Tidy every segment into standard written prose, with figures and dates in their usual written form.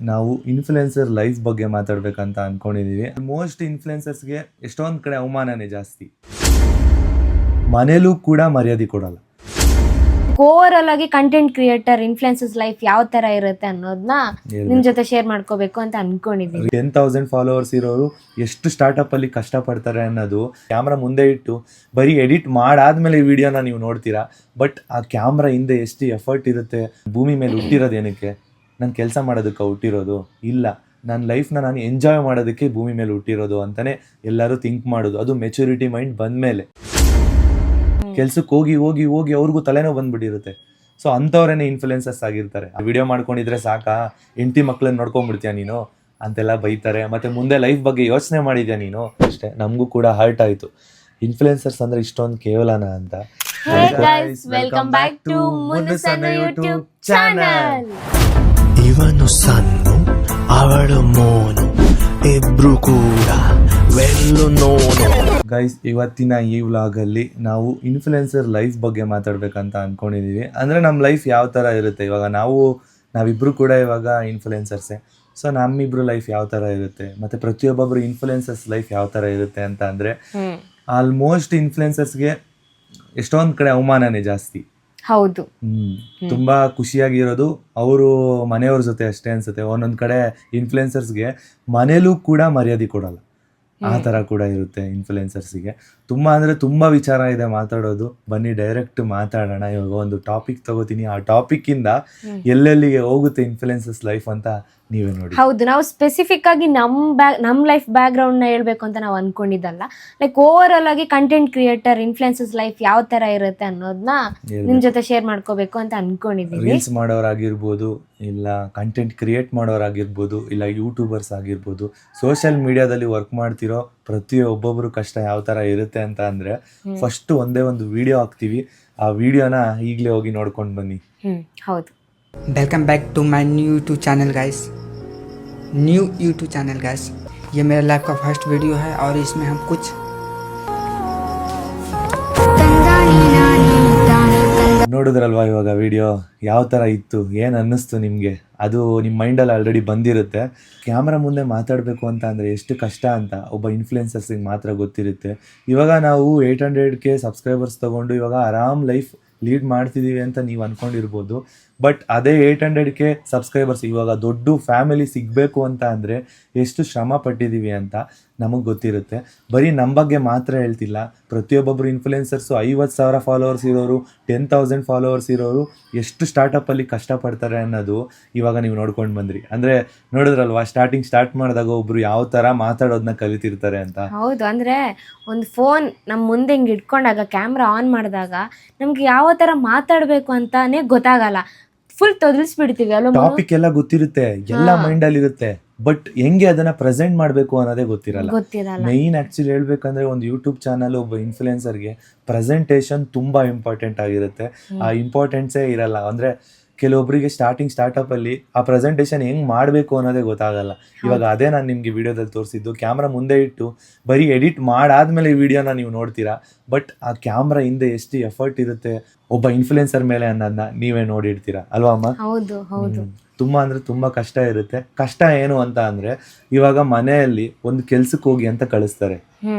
ನಾವು influencer life ಬಗ್ಗೆ ಮಾತಾಡ್ಬೇಕಂತ ಅನ್ಕೊಂಡಿದೀವಿ. Most ಇನ್ಫ್ಲುಯೆನ್ಸರ್ಸ್ಗೆ ಎಷ್ಟೊಂದ್ ಕಡೆ ಅವಮಾನನೇ ಜಾಸ್ತಿ, ಮನೇಲೂ ಕೂಡ ಮರ್ಯಾದೆ ಕೊಡಲ್ಲ. ಓವರಾಲ್ ಆಗಿ ಕಂಟೆಂಟ್ ಕ್ರಿಯೇಟರ್ ಇನ್ಫ್ಲುಯೆನ್ಸರ್ಸ್ ಲೈಫ್ ಯಾವ ತರ ಇರುತ್ತೆ ಅನ್ನೋದನ್ನ ನಿಮ್ ಜೊತೆ ಶೇರ್ ಮಾಡ್ಕೋಬೇಕು ಅಂತ ಅನ್ಕೊಂಡಿದೀನಿ. 10,000 ಫಾಲೋವರ್ಸ್ ಇರೋರು ಎಷ್ಟು ಸ್ಟಾರ್ಟ್ಅಪ್ ಅಲ್ಲಿ ಕಷ್ಟ ಪಡ್ತಾರೆ ಅನ್ನೋದು ಕ್ಯಾಮ್ರಾ ಮುಂದೆ ಇಟ್ಟು ಬರೀ ಎಡಿಟ್ ಮಾಡಾದ್ಮೇಲೆ ಈ ವಿಡಿಯೋನ ನೀವು ನೋಡ್ತೀರಾ. ಬಟ್ ಆ ಕ್ಯಾಮ್ರಾ ಹಿಂದೆ ಎಷ್ಟು ಎಫರ್ಟ್ ಇರುತ್ತೆ. ಭೂಮಿ ಮೇಲೆ ಹುಟ್ಟಿರೋದು ಏನಕ್ಕೆ? ನಾನು ಕೆಲಸ ಮಾಡೋದಕ್ಕೆ ಹುಟ್ಟಿರೋದು ಇಲ್ಲ, ನನ್ನ ಲೈಫ್ನ ನಾನು ಎಂಜಾಯ್ ಮಾಡೋದಕ್ಕೆ ಭೂಮಿ ಮೇಲೆ ಹುಟ್ಟಿರೋದು ಅಂತಾನೆ ಎಲ್ಲರೂ ಥಿಂಕ್ ಮಾಡೋದು. ಅದು ಮೆಚುರಿಟಿ ಮೈಂಡ್ ಬಂದ್ಮೇಲೆ. ಕೆಲ್ಸಕ್ಕೆ ಹೋಗಿ ಹೋಗಿ ಹೋಗಿ ಅವ್ರಿಗೂ ತಲೆನೋ ಬಂದ್ಬಿಟ್ಟಿರುತ್ತೆ. ಸೊ ಅಂಥವ್ರೇನೆ ಇನ್ಫ್ಲುಯೆನ್ಸರ್ಸ್ ಆಗಿರ್ತಾರೆ. ವಿಡಿಯೋ ಮಾಡ್ಕೊಂಡಿದ್ರೆ ಸಾಕಾ, ಹೆಂಡತಿ ಮಕ್ಳನ್ನ ನೋಡ್ಕೊಂಡ್ಬಿಡ್ತೀಯ ನೀನು ಅಂತೆಲ್ಲ ಬೈತಾರೆ. ಮತ್ತೆ ಮುಂದೆ ಲೈಫ್ ಬಗ್ಗೆ ಯೋಚನೆ ಮಾಡಿದ್ಯಾ ನೀನು? ಅಷ್ಟೇ, ನಮಗೂ ಕೂಡ ಹರ್ಟ್ ಆಯಿತು. ಇನ್ಫ್ಲುಯೆನ್ಸರ್ಸ್ ಅಂದ್ರೆ ಇಷ್ಟೊಂದು ಕೇವಲನ ಅಂತ. Hey guys, welcome back to ಮುನ್ನುಸನ್ನು YouTube channel. ಇವನು ಸನ್ನು ಅವಳು ಮೋನು ಇಬ್ರು ಕೂಡ ವೆಲ್ಲು ನೋನು. ಗೈಸ್, ಇವತ್ತಿನ ಈ ವ್ಲಾಗಲ್ಲಿ ನಾವು ಇನ್ಫ್ಲುಯೆನ್ಸರ್ ಲೈಫ್ ಬಗ್ಗೆ ಮಾತಾಡ್ಬೇಕಂತ ಅನ್ಕೊಂಡಿದೀವಿ. ಅಂದ್ರೆ ನಮ್ಮ ಲೈಫ್ ಯಾವ ತರ ಇರುತ್ತೆ. ಇವಾಗ ನಾವಿಬ್ರು ಕೂಡ ಇವಾಗ ಇನ್ಫ್ಲುಯೆನ್ಸರ್ಸೇ. ಸೊ ನಮ್ಮಿಬ್ರು ಲೈಫ್ ಯಾವ ತರ ಇರುತ್ತೆ, ಮತ್ತೆ ಪ್ರತಿಯೊಬ್ಬೊಬ್ರು ಇನ್ಫ್ಲುಯೆನ್ಸರ್ಸ್ ಲೈಫ್ ಯಾವ ತರ ಇರುತ್ತೆ ಅಂತ ಅಂದ್ರೆ ಆಲ್ಮೋಸ್ಟ್ ಇನ್ಫ್ಲುಯೆನ್ಸರ್ಸ್ಗೆ ಎಷ್ಟೊಂದ್ ಕಡೆ ಅವಮಾನನೇ ಜಾಸ್ತಿ. ಹೌದು, ತುಂಬಾ ಖುಷಿಯಾಗಿರೋದು ಅವರು ಮನೆಯವ್ರ ಜೊತೆ ಅಷ್ಟೇ ಅನ್ಸುತ್ತೆ. ಒಂದೊಂದ್ ಕಡೆ ಇನ್ಫ್ಲುಯೆನ್ಸರ್ಸ್ಗೆ ಮನೇಲೂ ಕೂಡ ಮರ್ಯಾದೆ ಕೊಡಲ್ಲ. ಆ ತರ ಕೂಡ ಇರುತ್ತೆ ಇನ್ಫ್ಲುಯೆನ್ಸರ್ಸ್ಗೆ. ತುಂಬಾ ಅಂದ್ರೆ ತುಂಬಾ ವಿಚಾರ ಇದೆ ಮಾತಾಡೋದು. ಬನ್ನಿ ಡೈರೆಕ್ಟ್ ಮಾತಾಡೋಣ. ಇವಾಗ ಒಂದು ಟಾಪಿಕ್ ತಗೋತೀನಿ, ಆ ಟಾಪಿಕ್ ಇಂದ ಎಲ್ಲೆಲ್ಲಿಗೆ ಹೋಗುತ್ತೆ ಇನ್ಫ್ಲುಯೆನ್ಸರ್ಸ್ ಲೈಫ್ ಅಂತ ನೀವೇ ನೋಡಿ. ಹೌದು, ನಾವು ಸ್ಪೆಸಿಫಿಕ್ ಆಗಿ ನಮ್ ಲೈಫ್ ಬ್ಯಾಕ್ ಗ್ರೌಂಡ್ ನ ಹೇಳ್ಬೇಕು ಅಂತ ನಾವು ಅನ್ಕೊಂಡಿದ್ದಲ್ಲ. ಲೈಕ್ ಓವರಾಲ್ ಆಗಿ ಕಂಟೆಂಟ್ ಕ್ರಿಯೇಟರ್ ಇನ್ಫ್ಲುಯೆನ್ಸರ್ಸ್ ಲೈಫ್ ಯಾವ ತರ ಇರುತ್ತೆ ಅನ್ನೋದನ್ನ ನಿಮ್ ಜೊತೆ ಶೇರ್ ಮಾಡ್ಕೋಬೇಕು ಅಂತ ಅನ್ಕೊಂಡಿದೀವಿ. ರೀಲ್ಸ್ ಮಾಡೋರಾಗಿರ್ಬೋದು, ಇಲ್ಲ ಕಂಟೆಂಟ್ ಕ್ರಿಯೇಟ್ ಮಾಡೋರಾಗಿರ್ಬೋದು, ಇಲ್ಲ ಯೂಟ್ಯೂಬರ್ಸ್ ಆಗಿರ್ಬೋದು, ಸೋಷಿಯಲ್ ಮೀಡಿಯಾದಲ್ಲಿ ವರ್ಕ್ ಮಾಡ್ತಿರೋ ಪ್ರತಿಯೊಬ್ಬೊಬ್ರು ಕಷ್ಟ ಯಾವ ತರ ಇರುತ್ತೆ ಅಂತ ಅಂದ್ರೆ ಫಸ್ಟ್ ಒಂದೇ ಒಂದು ವಿಡಿಯೋ ಹಾಕ್ತಿವಿ. ಆ ವಿಡಿಯೋನ ಈಗಲೇ ಹೋಗಿ ನೋಡ್ಕೊಂಡು ಬನ್ನಿ. ಹೌದು. Welcome back to my new YouTube channel guys. New YouTube channel guys, ये मेरा लाइफ का फर्स्ट वीडियो है और इसमें हम कुछ ನೋಡಿದ್ರಲ್ವಾ ಇವಾಗ ವಿಡಿಯೋ ಯಾವ ಥರ ಇತ್ತು, ಏನು ಅನ್ನಿಸ್ತು ನಿಮಗೆ? ಅದು ನಿಮ್ಮ ಮೈಂಡಲ್ಲಿ ಆಲ್ರೆಡಿ ಬಂದಿರುತ್ತೆ. ಕ್ಯಾಮ್ರಾ ಮುಂದೆ ಮಾತಾಡಬೇಕು ಅಂತ ಅಂದರೆ ಎಷ್ಟು ಕಷ್ಟ ಅಂತ ಒಬ್ಬ ಇನ್ಫ್ಲುಯೆನ್ಸರ್ಸಿಗೆ ಮಾತ್ರ ಗೊತ್ತಿರುತ್ತೆ. ಇವಾಗ ನಾವು 800K ಸಬ್ಸ್ಕ್ರೈಬರ್ಸ್ ತೊಗೊಂಡು ಇವಾಗ ಆರಾಮ್ ಲೈಫ್ ಲೀಡ್ ಮಾಡ್ತಿದ್ದೀವಿ ಅಂತ ನೀವು ಅಂದ್ಕೊಂಡಿರ್ಬೋದು. ಬಟ್ ಅದೇ 800K ಸಬ್ಸ್ಕ್ರೈಬರ್ಸ್ ಇವಾಗ ದೊಡ್ಡ ಫ್ಯಾಮಿಲಿ ಸಿಗಬೇಕು ಅಂತ ಅಂದರೆ ಎಷ್ಟು ಶ್ರಮ ಪಟ್ಟಿದ್ದೀವಿ ಅಂತ ನಮಗೆ ಗೊತ್ತಿರುತ್ತೆ. ಬರೀ ನಮ್ಮ ಬಗ್ಗೆ ಮಾತ್ರ ಹೇಳ್ತಿಲ್ಲ, ಪ್ರತಿಯೊಬ್ಬೊಬ್ಬರು ಇನ್ಫ್ಲುಯೆನ್ಸರ್ಸು 50,000 ಫಾಲೋವರ್ಸ್ ಇರೋರು, 10,000 ಫಾಲೋವರ್ಸ್ ಇರೋರು ಎಷ್ಟು ಸ್ಟಾರ್ಟಪ್ಪಲ್ಲಿ ಕಷ್ಟಪಡ್ತಾರೆ ಅನ್ನೋದು ಇವಾಗ ನೀವು ನೋಡ್ಕೊಂಡು ಬಂದ್ರಿ. ಅಂದರೆ ನೋಡಿದ್ರಲ್ವಾ, ಸ್ಟಾರ್ಟ್ ಮಾಡಿದಾಗ ಒಬ್ರು ಯಾವ ಥರ ಮಾತಾಡೋದನ್ನ ಕಲಿತಿರ್ತಾರೆ ಅಂತ. ಹೌದು, ಅಂದ್ರೆ ಒಂದು ಫೋನ್ ನಮ್ಮ ಮುಂದೆ ಹಿಂಗೆ ಇಟ್ಕೊಂಡಾಗ ಕ್ಯಾಮ್ರಾ ಆನ್ ಮಾಡಿದಾಗ ನಮ್ಗೆ ಯಾವ ತರ ಮಾತಾಡ್ಬೇಕು ಅಂತಾನೆ ಗೊತ್ತಾಗಲ್ಲ. ಫುಲ್ ತೊದಲ್ಸ್ಬಿಡ್ತೀವಿ ಅಲ್ವಾ. ಟಾಪಿಕ್ ಎಲ್ಲ ಗೊತ್ತಿರುತ್ತೆ, ಎಲ್ಲ ಮೈಂಡ್ ಅಲ್ಲಿ ಇರುತ್ತೆ, ಬಟ್ ಹೆಂಗೆ ಅದನ್ನ ಪ್ರೆಸೆಂಟ್ ಮಾಡಬೇಕು ಅನ್ನೋದೇ ಗೊತ್ತಿರಲ್ಲ. ಮೈನ್ ಆಕ್ಚುಲಿ ಹೇಳ್ಬೇಕಂದ್ರೆ ಒಂದು ಯೂಟ್ಯೂಬ್ ಚಾನಲ್ ಒಬ್ಬ ಇನ್ಫ್ಲುಯೆನ್ಸರ್ಗೆ ಪ್ರೆಸೆಂಟೇಷನ್ ತುಂಬಾ ಇಂಪಾರ್ಟೆಂಟ್ ಆಗಿರುತ್ತೆ. ಆ ಇಂಪಾರ್ಟೆನ್ಸೇ ಇರಲ್ಲ. ಅಂದ್ರೆ ಕೆಲವೊಬ್ಬರಿಗೆ ಸ್ಟಾರ್ಟಪ್ ಅಲ್ಲಿ ಆ ಪ್ರೆಸೆಂಟೇಷನ್ ಹೆಂಗ್ ಮಾಡಬೇಕು ಅನ್ನೋದೇ ಗೊತ್ತಾಗಲ್ಲ. ಇವಾಗ ಅದೇ ನಾನು ನಿಮ್ಗೆ ವಿಡಿಯೋದಲ್ಲಿ ತೋರಿಸಿದ್ದು. ಕ್ಯಾಮ್ರಾ ಮುಂದೆ ಇಟ್ಟು ಬರೀ ಎಡಿಟ್ ಮಾಡಾದ್ಮೇಲೆ ಈ ವಿಡಿಯೋನ ನೀವು ನೋಡ್ತೀರಾ. ಬಟ್ ಆ ಕ್ಯಾಮ್ರಾ ಹಿಂದೆ ಎಷ್ಟು ಎಫರ್ಟ್ ಇರುತ್ತೆ ಒಬ್ಬ ಇನ್ಫ್ಲುಯೆನ್ಸರ್ ಮೇಲೆ ಅನ್ನೋದನ್ನ ನೀವೇ ನೋಡಿರ್ತೀರಾ ಅಲ್ವಾ ಅಮ್ಮ? ಹೌದು ಹೌದು. ತುಂಬಾ ಅಂದ್ರೆ ತುಂಬಾ ಕಷ್ಟ ಇರುತ್ತೆ. ಕಷ್ಟ ಏನು ಅಂತ ಅಂದ್ರೆ ಇವಾಗ ಮನೆಯಲ್ಲಿ ಒಂದು ಕೆಲ್ಸಕ್ಕೆ ಹೋಗಿ ಅಂತ ಕಳಿಸ್ತಾರೆ,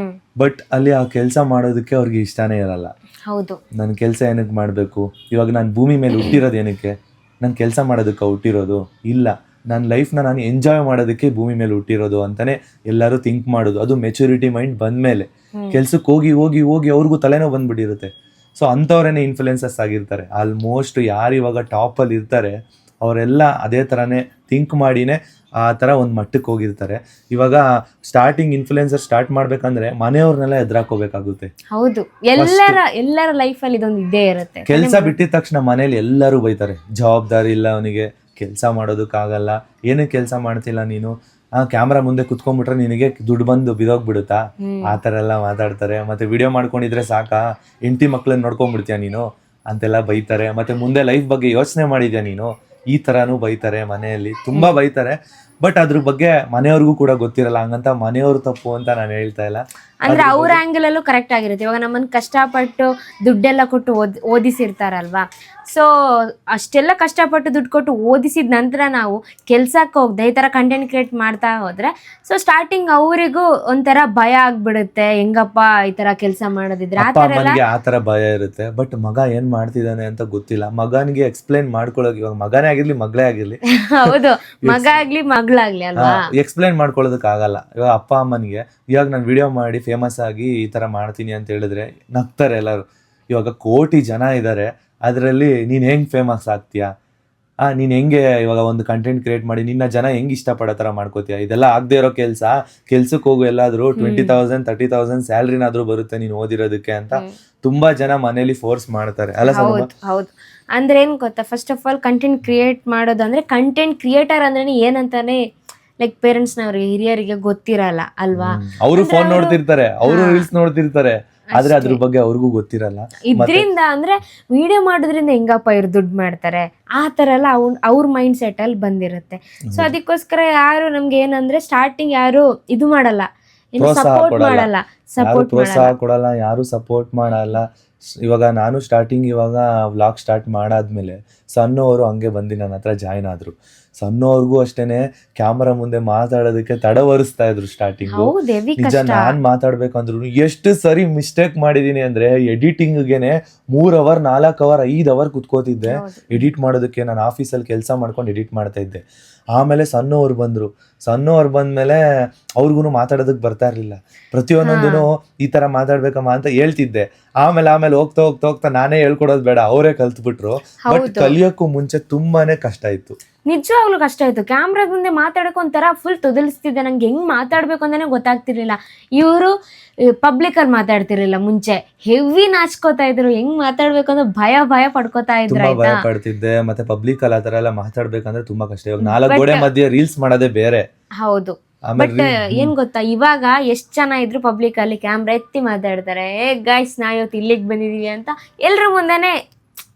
ಬಟ್ ಅಲ್ಲಿ ಆ ಕೆಲಸ ಮಾಡೋದಕ್ಕೆ ಅವ್ರಿಗೆ ಇಷ್ಟನೇ ಇರಲ್ಲ. ಹೌದು, ನನ್ನ ಕೆಲಸ ಏನಕ್ಕೆ ಮಾಡಬೇಕು? ಇವಾಗ ನಾನು ಭೂಮಿ ಮೇಲೆ ಹುಟ್ಟಿರೋದು ಏನಕ್ಕೆ? ನಾನು ಕೆಲಸ ಮಾಡೋದಕ್ಕೆ ಹುಟ್ಟಿರೋದು ಇಲ್ಲ, ನನ್ನ ಲೈಫ್ನ ನಾನು ಎಂಜಾಯ್ ಮಾಡೋದಕ್ಕೆ ಭೂಮಿ ಮೇಲೆ ಹುಟ್ಟಿರೋದು ಅಂತಾನೆ ಎಲ್ಲರೂ ಥಿಂಕ್ ಮಾಡೋದು. ಅದು ಮೆಚುರಿಟಿ ಮೈಂಡ್ ಬಂದ್ಮೇಲೆ. ಕೆಲ್ಸಕ್ಕೆ ಹೋಗಿ ಹೋಗಿ ಹೋಗಿ ಅವ್ರಿಗೂ ತಲೆನೋ ಬಂದ್ಬಿಟ್ಟಿರುತ್ತೆ. ಸೊ ಅಂಥವ್ರೇನೆ ಇನ್ಫ್ಲುಯೆನ್ಸರ್ಸ್ ಆಗಿರ್ತಾರೆ. ಆಲ್ಮೋಸ್ಟ್ ಯಾರು ಇವಾಗ ಟಾಪಲ್ಲಿ ಇರ್ತಾರೆ ಅವರೆಲ್ಲ ಅದೇ ಥರನೇ ಥಿಂಕ್ ಮಾಡಿನೇ ಆ ಥರ ಒಂದು ಮಟ್ಟಕ್ಕೆ ಹೋಗಿರ್ತಾರೆ. ಇವಾಗ ಸ್ಟಾರ್ಟಿಂಗ್ ಇನ್ಫ್ಲುಯೆನ್ಸರ್ ಸ್ಟಾರ್ಟ್ ಮಾಡ್ಬೇಕಂದ್ರೆ ಮನೆಯವ್ರನ್ನೆಲ್ಲ ಎದುರಾಕೋಬೇಕಾಗುತ್ತೆ. ಹೌದು, ಎಲ್ಲರ ಲೈಫಲ್ಲಿ ಇದೊಂದು ಇದ್ದೇ ಇರುತ್ತೆ. ಕೆಲಸ ಬಿಟ್ಟಿದ ತಕ್ಷಣ ಮನೇಲಿ ಎಲ್ಲರೂ ಬೈತಾರೆ, ಜವಾಬ್ದಾರಿ ಇಲ್ಲ ಅವನಿಗೆ, ಕೆಲಸ ಮಾಡೋದಕ್ಕಾಗಲ್ಲ, ಏನಕ್ಕೆ ಕೆಲಸ ಮಾಡ್ತಿಲ್ಲ ನೀನು, ಕ್ಯಾಮ್ರಾ ಮುಂದೆ ಕುತ್ಕೊಂಡ್ಬಿಟ್ರೆ ನಿನಗೆ ದುಡ್ಡು ಬಂದು ಬಿದೋಗ್ಬಿಡುತ್ತಾ, ಆ ಥರ ಎಲ್ಲ ಮಾತಾಡ್ತಾರೆ. ಮತ್ತೆ ವಿಡಿಯೋ ಮಾಡ್ಕೊಂಡಿದ್ರೆ ಸಾಕಾ, ಹೆಂಡತಿ ಮಕ್ಳನ್ನ ನೋಡ್ಕೊಂಡ್ಬಿಡ್ತೀಯ ನೀನು ಅಂತೆಲ್ಲ ಬೈತಾರೆ. ಮತ್ತೆ ಮುಂದೆ ಲೈಫ್ ಬಗ್ಗೆ ಯೋಚನೆ ಮಾಡಿದ್ಯಾ ನೀನು, ಈ ಥರನೂ ಬೈತಾರೆ. ಮನೆಯಲ್ಲಿ ತುಂಬ ಬೈತಾರೆ. ಬಟ್ ಅದ್ರ ಬಗ್ಗೆ ಮನೆಯವ್ರಿಗೂ ಕೂಡ ಗೊತ್ತಿರಲ್ಲ, ಹಂಗಂತ ಮನೆಯವ್ರು ತಪ್ಪು ಅಂತ ನಾನು ಹೇಳ್ತಾ ಇಲ್ಲ. ಅಂದ್ರೆ ಅವ್ರ ಆಂಗಲ್ ಅಲ್ಲೂ ಕರೆಕ್ಟ್ ಆಗಿರುತ್ತೆ. ಇವಾಗ ನಮ್ಮನ್ನ ಕಷ್ಟಪಟ್ಟು ದುಡ್ಡೆಲ್ಲ ಕೊಟ್ಟು ಓದಿಸಿರ್ತಾರಲ್ವಾ, ಸೊ ಅಷ್ಟೆಲ್ಲ ಕಷ್ಟಪಟ್ಟು ದುಡ್ಡು ಕೊಟ್ಟು ಓದಿಸಿದ ನಂತರ ನಾವು ಕೆಲ್ಸಕ್ಕೆ ಹೋಗದೆ ಈ ತರ ಕಂಟೆಂಟ್ ಕ್ರಿಯೇಟ್ ಮಾಡ್ತಾ ಹೋದ್ರೆ ಸೊ ಸ್ಟಾರ್ಟಿಂಗ್ ಅವರಿಗೂ ಒಂಥರ ಭಯ ಆಗ್ಬಿಡುತ್ತೆ, ಹೆಂಗಪ್ಪ ಈ ತರ ಕೆಲಸ ಮಾಡೋದಿದ್ರೆ ಅಪ್ಪ ಅಮ್ಮನಿಗೆ ಆ ತರ ಭಯ ಇರುತ್ತೆ. ಬಟ್ ಮಗ ಏನ್ ಮಾಡ್ತಿದ್ದಾನೆ ಅಂತ ಗೊತ್ತಿಲ್ಲ, ಮಗನಿಗೆ ಎಕ್ಸ್ಪ್ಲೈನ್ ಮಾಡ್ಕೊಳ್ಳೋಕೆ, ಇವಾಗ ಮಗನೇ ಆಗಿರ್ಲಿ ಮಗಳೇ ಆಗಿರ್ಲಿ ಹೌದು, ಮಗ ಆಗ್ಲಿ ಮಗಳಾಗ್ಲಿ ಅಲ್ವಾ, ಎಕ್ಸ್ಪ್ಲೈನ್ ಮಾಡ್ಕೊಳ್ಳೋದಕ್ ಆಗಲ್ಲ. ಇವಾಗ ಅಪ್ಪ ಅಮ್ಮನಿಗೆ ಇವಾಗ ನಾನು ವಿಡಿಯೋ ಮಾಡಿ ಫೇಮಸ್ ಆಗಿ ಈ ತರ ಮಾಡ್ತೀನಿ ಅಂತ ಹೇಳಿದ್ರೆ ನಗ್ತಾರೆ ಎಲ್ಲರೂ. ಇವಾಗ ಕೋಟಿ ಜನ ಇದ್ದಾರೆ, ಅದರಲ್ಲಿ ನೀನ್ ಹೆಂಗ್ ಫೇಮಸ್ ಆಗ್ತೀಯಾ, ನೀನ್ ಹೆಂಗೆ ಇವಾಗ ಒಂದು ಕಂಟೆಂಟ್ ಕ್ರಿಯೇಟ್ ಮಾಡಿ ನಿನ್ನ ಜನ ಹೆಂಗ್ ಇಷ್ಟಪಡೋ ತರ ಮಾಡ್ಕೋತೀಯ, ಇದೆಲ್ಲ ಆಗದೆ ಇರೋ ಕೆಲ್ಸಕ್ಕೆ ಹೋಗು, ಎಲ್ಲಾದ್ರೂ 20,000 30,000 ಸ್ಯಾಲ್ರಿನಾದ್ರೂ ಬರುತ್ತೆ ನೀನ್ ಓದಿರೋದಕ್ಕೆ ಅಂತ ತುಂಬಾ ಜನ ಮನೇಲಿ ಫೋರ್ಸ್ ಮಾಡ್ತಾರೆ ಅಲ್ಲ. ಹೌದು. ಅಂದ್ರೆ ಏನ್ ಗೊತ್ತಾ, first of all content create ಮಾಡೋದು ಅಂದ್ರೆ ಕಂಟೆಂಟ್ ಕ್ರಿಯೇಟರ್ ಅಂದ್ರೆ ಏನಂತಾನೆ ಲೈಕ್ ಪೇರೆಂಟ್ಸ್ ನವ್ರಿಗೆ ಹಿರಿಯರಿಗೆ ಗೊತ್ತಿರಲ್ಲ ಅಲ್ವಾ. ಅವರು ಫೋನ್ ನೋಡ್ತಿರ್ತಾರೆ, ಅವರು ರೀಲ್ಸ್ ನೋಡ್ತಿರ್ತಾರೆ, ಆದ್ರೆ ಅದ್ರ ಬಗ್ಗೆ ಅವ್ರಿಗೂ ಗೊತ್ತಿರಲ್ಲ. ಇದ್ರಿಂದ ಅಂದ್ರೆ ವಿಡಿಯೋ ಮಾಡೋದ್ರಿಂದ ಹೆಂಗಪ್ಪ ಇವ್ರು ದುಡ್ಡು ಮಾಡ್ತಾರೆ ಆ ತರ ಎಲ್ಲ ಅವ್ರ ಮೈಂಡ್ ಸೆಟ್ ಅಲ್ಲಿ ಬಂದಿರುತ್ತೆ. ಸೊ ಅದಕ್ಕೋಸ್ಕರ ಯಾರು ನಮ್ಗೆ ಏನಂದ್ರೆ ಸ್ಟಾರ್ಟಿಂಗ್ ಯಾರು ಇದು ಮಾಡಲ್ಲ, ಸಪೋರ್ಟ್ ಮಾಡಲ್ಲ, ಪ್ರೋತ್ಸಾಹ ಕೊಡಲ್ಲ, ಯಾರು ಸಪೋರ್ಟ್ ಮಾಡಲ್ಲ. ಇವಾಗ ನಾನು ಸ್ಟಾರ್ಟಿಂಗ್ ಇವಾಗ ವ್ಲಾಗ್ ಸ್ಟಾರ್ಟ್ ಮಾಡಾದ್ಮೇಲೆ ಸಣ್ಣವರು ಹಂಗೆ ಬಂದು ನನ್ನ ಹತ್ರ ಜಾಯ್ನ್ ಆದ್ರು. ಸಣ್ಣವ್ರಿಗೂ ಅಷ್ಟೇನೆ ಕ್ಯಾಮರಾ ಮುಂದೆ ಮಾತಾಡೋದಕ್ಕೆ ತಡವರಿಸ್ತಾ ಇದ್ರು ಸ್ಟಾರ್ಟಿಂಗು. ನಿಜ, ನಾನ್ ಮಾತಾಡ್ಬೇಕಂದ್ರು ಎಷ್ಟು ಸರಿ ಮಿಸ್ಟೇಕ್ ಮಾಡಿದೀನಿ ಅಂದ್ರೆ ಎಡಿಟಿಂಗ್ಗೆ 3 ಅವರ್ 4 ಅವರ್ 5 ಅವರ್ ಕುತ್ಕೋತಿದ್ದೆ ಎಡಿಟ್ ಮಾಡೋದಕ್ಕೆ. ನಾನು ಆಫೀಸಲ್ಲಿ ಕೆಲಸ ಮಾಡ್ಕೊಂಡು ಎಡಿಟ್ ಮಾಡ್ತಾ ಇದ್ದೆ. ಆಮೇಲೆ ಸಣ್ಣವ್ರು ಬಂದ್ಮೇಲೆ ಅವ್ರಿಗೂ ಮಾತಾಡೋದಕ್ಕೆ ಬರ್ತಾ ಇರ್ಲಿಲ್ಲ. ಪ್ರತಿಯೊಂದೊಂದೂ ಈ ತರ ಮಾತಾಡ್ಬೇಕಮ್ಮ ಅಂತ ಹೇಳ್ತಿದ್ದೆ. ಆಮೇಲೆ ಹೋಗ್ತಾ ನಾನೇ ಹೇಳ್ಕೊಡೋದು ಬೇಡ, ಅವರೇ ಕಲ್ತ್ಬಿಟ್ರು. ಬಟ್ ಕಲಿಯೋಕ್ಕೂ ಮುಂಚೆ ತುಂಬಾನೇ ಕಷ್ಟ ಇತ್ತು, ನಿಜವಾಗ್ಲೂ ಕಷ್ಟ ಆಯ್ತು. ಕ್ಯಾಮ್ರಾದ ಮುಂದೆ ಮಾತಾಡೋಕೆ ಒಂಥರ ಫುಲ್ ತೊದಲಿಸ್ತಿದ್ದೆ, ನಂಗೆ ಹೆಂಗ್ ಮಾತಾಡ್ಬೇಕು ಅಂತಾನೆ ಗೊತ್ತಾಗ್ತಿರ್ಲಿಲ್ಲ. ಇವರು ಪಬ್ಲಿಕ್ ಅಲ್ಲಿ ಮಾತಾಡ್ತಿರ್ಲಿಲ್ಲ, ಮುಂಚೆ ಹೆವಿ ನಾಚ್ಕೋತಾ ಇದ್ರು, ಹೆಂಗ್ ಮಾತಾಡ್ಬೇಕು ಅಂದ್ರೆ ಭಯ ಪಡ್ಕೋತಾ ಇದ್ರು. ಭಯ ಪಡ್ತಿದ್ದೆ. ಮತ್ತೆ ಪಬ್ಲಿಕ್ ಅಲ್ಲಿ ಆತರ ಎಲ್ಲ ಮಾತಾಡ್ಬೇಕಂದ್ರೆ ತುಂಬಾ ಕಷ್ಟ. ಇವಾಗ 4 ಗೋಡೆ ಮಧ್ಯೆ ರೀಲ್ಸ್ ಮಾಡೋದೇ ಬೇರೆ. ಹೌದು, ಬಟ್ ಏನ್ ಗೊತ್ತಾ, ಇವಾಗ ಎಷ್ಟ್ ಜನ ಇದ್ರು ಪಬ್ಲಿಕ್ ಅಲ್ಲಿ ಕ್ಯಾಮ್ರಾ ಎತ್ತಿ ಮಾತಾಡ್ತಾರೆ, ಗೈಸ್ ನಾ ಇವತ್ತು ಇಲ್ಲಿಗೆ ಬಂದಿದೀವಿ ಅಂತ ಎಲ್ರ ಮುಂದೆನೆ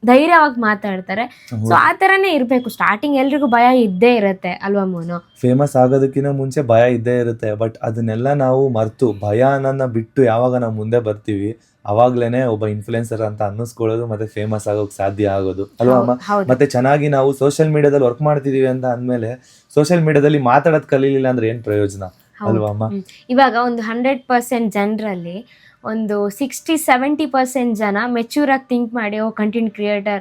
ಧೈರ್ಯವಾಗಿ ಮಾತಾಡ್ತಾರೆ. ಸೊ ಆ ತರನೇ ಇರ್ಬೇಕು. ಸ್ಟಾರ್ಟಿಂಗ್ ಎಲ್ರಿಗೂ ಭಯ ಇದ್ದೇ ಇರುತ್ತೆ ಅಲ್ವಾ ಮೋನು. ಫೇಮಸ್ ಆಗೋದಕ್ಕಿಂತ ಮುಂಚೆ ಭಯ ಇದ್ದೇ ಇರುತ್ತೆ. ಬಟ್ ಅದನ್ನೆಲ್ಲ ನಾವು ಮರ್ತು ಭಯ ಅನ್ನೋದನ್ನ ಬಿಟ್ಟು ಯಾವಾಗ ನಾವು ಮುಂದೆ ಬರ್ತೀವಿ ಅವಾಗ್ಲೇನೆ ಒಬ್ಬ ಇನ್ಫ್ಲುಯೆನ್ಸರ್ ಅಂತ ಅನ್ನಿಸ್ಕೊಳ್ಳೋದು ಮತ್ತೆ ಫೇಮಸ್ ಆಗೋಕ್ ಸಾಧ್ಯ ಆಗೋದು ಅಲ್ವಾ ಅಮ್ಮ. ಮತ್ತೆ ಚೆನ್ನಾಗಿ ನಾವು ಸೋಷಿಯಲ್ ಮೀಡಿಯಾದಲ್ಲಿ ವರ್ಕ್ ಮಾಡ್ತಿದೀವಿ ಅಂತ ಅಂದ್ಮೇಲೆ ಸೋಷಿಯಲ್ ಮೀಡಿಯಾದಲ್ಲಿ ಮಾತಾಡೋದ್ ಕಲೀಲಿಲ್ಲ ಅಂದ್ರೆ ಏನ್ ಪ್ರಯೋಜನ ಅಲ್ವಾ ಅಮ್ಮ. ಇವಾಗ ಒಂದು 100% ಜನರಲ್ಲಿ ಒಂದು 60-70% ಜನ ಮೆಚ್ಯೂರ್ ಆಗಿ ಥಿಂಕ್ ಮಾಡಿ ಕಂಟೆಂಟ್ ಕ್ರಿಯೇಟರ್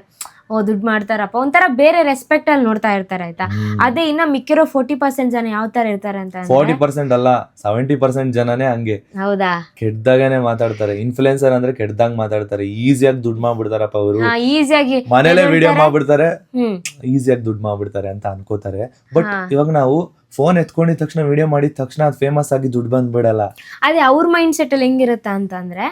ದುಡ್ಡು ಮಾಡ್ತಾರಪ್ಪ ಒಂಥರ ಬೇರೆ ರೆಸ್ಪೆಕ್ಟ್ ಅಲ್ಲಿ ನೋಡ್ತಾ ಇರ್ತಾರೆ ಆಯ್ತಾ. ಅದೇ ಇನ್ನ ಮಿಕ್ಕಿರೋ 40% ಜನ ಯಾವ ತರ ಇರ್ತಾರೆ ಅಂತ 40% ಅಲ್ಲ 70% ಜನನೇ ಹಂಗೆ. ಹೌದಾ, ಕೆಟ್ಟದಾಗೇನೆ ಮಾತಾಡ್ತಾರೆ. ಇನ್ಫ್ಲುಯೆನ್ಸರ್ ಅಂದ್ರೆ ಕೆಟ್ಟದಾಗ ಮಾತಾಡ್ತಾರೆ. ಈಸಿಯಾಗಿ ದುಡ್ಡು ಮಾಡ್ಬಿಡ್ತಾರಪ್ಪ ಅವರು, ಈಸಿಯಾಗಿ ಮನೇಲೆ ವಿಡಿಯೋ ಮಾಡ್ಬಿಡ್ತಾರೆ, ಈಸಿಯಾಗಿ ದುಡ್ಡು ಮಾಡ್ಬಿಡ್ತಾರೆ ಅಂತ ಅನ್ಕೋತಾರೆ. ಬಟ್ ಇವಾಗ ನಾವು ಫೋನ್ ಎತ್ಕೊಂಡಿದ ತಕ್ಷಣ ವಿಡಿಯೋ ಮಾಡಿದ ತಕ್ಷಣ ಅದು ಫೇಮಸ್ ಆಗಿ ದುಡ್ಡು ಬಂದ್ಬಿಡಲ್ಲ. ಅದೇ ಅವ್ರ ಮೈಂಡ್ ಸೆಟ್ ಅಲ್ಲಿ ಹೆಂಗಿರುತ್ತ ಅಂತಂದ್ರೆ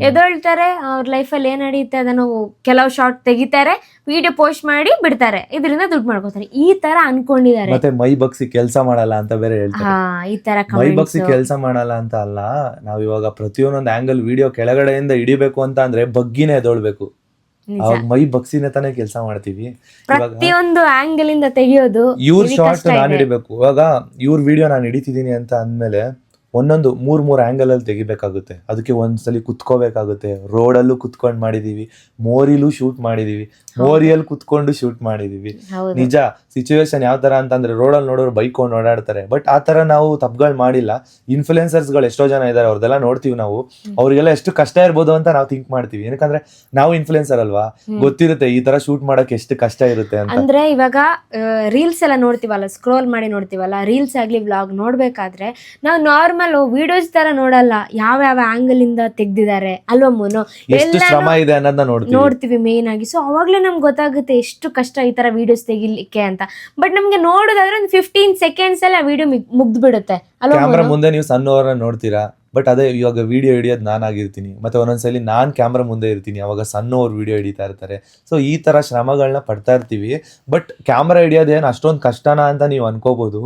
ಎದೊಳ್ತಾರೆ, ಅವ್ರ ಲೈಫಲ್ಲಿ ಏನ್ ನಡೆಯುತ್ತೆ ಅದನ್ನು ಕೆಲವು ಶಾರ್ಟ್ ತೆಗಿತಾರೆ, ವಿಡಿಯೋ ಪೋಸ್ಟ್ ಮಾಡಿ ಬಿಡ್ತಾರೆ, ಇದರಿಂದ ದುಡ್ಡು ಮಾಡ್ಕೋತಾರೆ, ಈ ತರ ಅನ್ಕೊಂಡಿದ್ದಾರೆ. ಮತ್ತೆ ಮೈ ಬಗ್ಸಿ ಕೆಲಸ ಮಾಡಲ್ಲ ಅಂತ ಬೇರೆ ಹೇಳ್ತಾರೆ. ಈ ತರ ಮೈ ಬಗ್ಸಿ ಕೆಲಸ ಮಾಡಲ್ಲ ಅಂತ ಅಲ್ಲ, ನಾವ್ ಇವಾಗ ಪ್ರತಿಯೊಂದೊಂದು ಆಂಗಲ್ ವಿಡಿಯೋ ಕೆಳಗಡೆಯಿಂದ ಹಿಡಿಬೇಕು ಅಂತ ಅಂದ್ರೆ ಬಗ್ಗಿನೇ ಎದೊಳ್ಬೇಕು. ಅವಾಗ ಮೈ ಬಗ್ಸಿನೇ ತಾನೇ ಕೆಲಸ ಮಾಡ್ತೀವಿ. ಪ್ರತಿಯೊಂದು ಆಂಗಲ್ ಇಂದ ತೆಗಿಯೋದು. ಇವ್ರ ಶಾರ್ಟ್ ನಾನ್ ಹಿಡಿಬೇಕು, ಇವಾಗ ಇವ್ರ ವಿಡಿಯೋ ನಾನು ಹಿಡಿತಿದೀನಿ ಅಂತ ಅಂದ್ಮೇಲೆ ಒಂದೊಂದು 3 ಆಂಗಲ್ ಅಲ್ಲಿ ತೆಗಿಬೇಕಾಗುತ್ತೆ. ಅದಕ್ಕೆ ಒಂದ್ಸಲಿ ಕುತ್ಕೋಬೇಕಾಗುತ್ತೆ. ರೋಡಲ್ಲೂ ಕುತ್ಕೊಂಡ್ ಮಾಡಿದೀವಿ, ಮೋರಿಲೂ ಶೂಟ್ ಮಾಡಿದೀವಿ, ಮೋರಿಯಲ್ಲಿ ಕುತ್ಕೊಂಡು ಶೂಟ್ ಮಾಡಿದೀವಿ. ನಿಜ ಸಿಚುವೇಶನ್ ಯಾವ ತರ ಅಂತಂದ್ರೆ ರೋಡಲ್ಲಿ ನೋಡೋರು ಬೈಕ್ ಕೊಂಡು ಓಡಾಡ್ತಾರೆ. ಬಟ್ ಆ ತರ ನಾವು ತಪ್ಪುಗಳು ಮಾಡಿಲ್ಲ. ಇನ್ಫ್ಲುಯೆನ್ಸರ್ಸ್ ಗಳು ಎಷ್ಟೋ ಜನ ಇದಾರೆ, ಅವ್ರದೆಲ್ಲ ನೋಡ್ತೀವಿ ನಾವು, ಅವ್ರಿಗೆಲ್ಲ ಎಷ್ಟು ಕಷ್ಟ ಇರ್ಬೋದು ಅಂತ ನಾವು ಥಿಂಕ್ ಮಾಡ್ತೀವಿ. ಯಾಕಂದ್ರೆ ನಾವು ಇನ್ಫ್ಲುಯೆನ್ಸರ್ ಅಲ್ವಾ, ಗೊತ್ತಿರುತ್ತೆ ಈ ತರ ಶೂಟ್ ಮಾಡಕ್ ಎಷ್ಟು ಕಷ್ಟ ಇರುತ್ತೆ ಅಂತ. ಅಂದ್ರೆ ಇವಾಗ ರೀಲ್ಸ್ ಎಲ್ಲ ನೋಡ್ತೀವಲ್ಲ, ಸ್ಕ್ರೋಲ್ ಮಾಡಿ ನೋಡ್ತೀವಲ್ಲ, ರೀಲ್ಸ್ ಆಗ್ಲಿ ವ್ಲಾಗ್ ನೋಡ್ಬೇಕಾದ್ರೆ ನಾವು ನಾರ್ಮಲ್ ವಿಡಿಯೋಸ್ ತರ ನೋಡಲ್ಲ, ಯಾವ ಆಂಗಲ್ ಇಂದ ತೆಗ್ದಿದ್ದಾರೆ ಅಲ್ವಾ ಮೋನು, ಎಷ್ಟು ಶ್ರಮ ಇದೆ ಅನ್ನೋದನ್ನ ನೋಡ್ತೀವಿ ಮೇನ್ ಆಗಿ. ಸೊ ಅವಾಗ್ಲೇ ನಮ್ಗೆ ಗೊತ್ತಾಗುತ್ತೆ ಎಷ್ಟು ಕಷ್ಟ ಈ ತರ ವಿಡಿಯೋಸ್ ತೆಗಿಲಿಕ್ಕೆ ಅಂತ. ಬಟ್ ನಮ್ಗೆ ನೋಡೋದಾದ್ರೆ ಒಂದು 15 seconds ಅಲ್ಲಿ ಆ ವಿಡಿಯೋ ಮುಗ್ದು ಬಿಡುತ್ತೆ ಅಲ್ವಾ. ಕ್ಯಾಮ್ರಾ ಮುಂದೆ ನೀವು ಸಣ್ಣವರನ್ನ ನೋಡ್ತೀರಾ, ಬಟ್ ಅದೇ ಇವಾಗ ವಿಡಿಯೋ ಹಿಡಿಯೋದು ನಾನಾಗಿರ್ತೀನಿ, ಮತ್ತು ಒಂದೊಂದ್ಸಲಿ ನಾನು ಕ್ಯಾಮ್ರಾ ಮುಂದೆ ಇರ್ತೀನಿ, ಅವಾಗ ಸಣ್ಣ ಅವ್ರು ವಿಡಿಯೋ ಹಿಡಿತಾ ಇರ್ತಾರೆ. ಸೊ ಈ ಥರ ಶ್ರಮಗಳನ್ನ ಪಡ್ತಾ ಇರ್ತೀವಿ. ಬಟ್ ಕ್ಯಾಮ್ರಾ ಹಿಡಿಯೋದೇನು ಅಷ್ಟೊಂದು ಕಷ್ಟನಾ ಅಂತ ನೀವು ಅನ್ಕೋಬೋದು.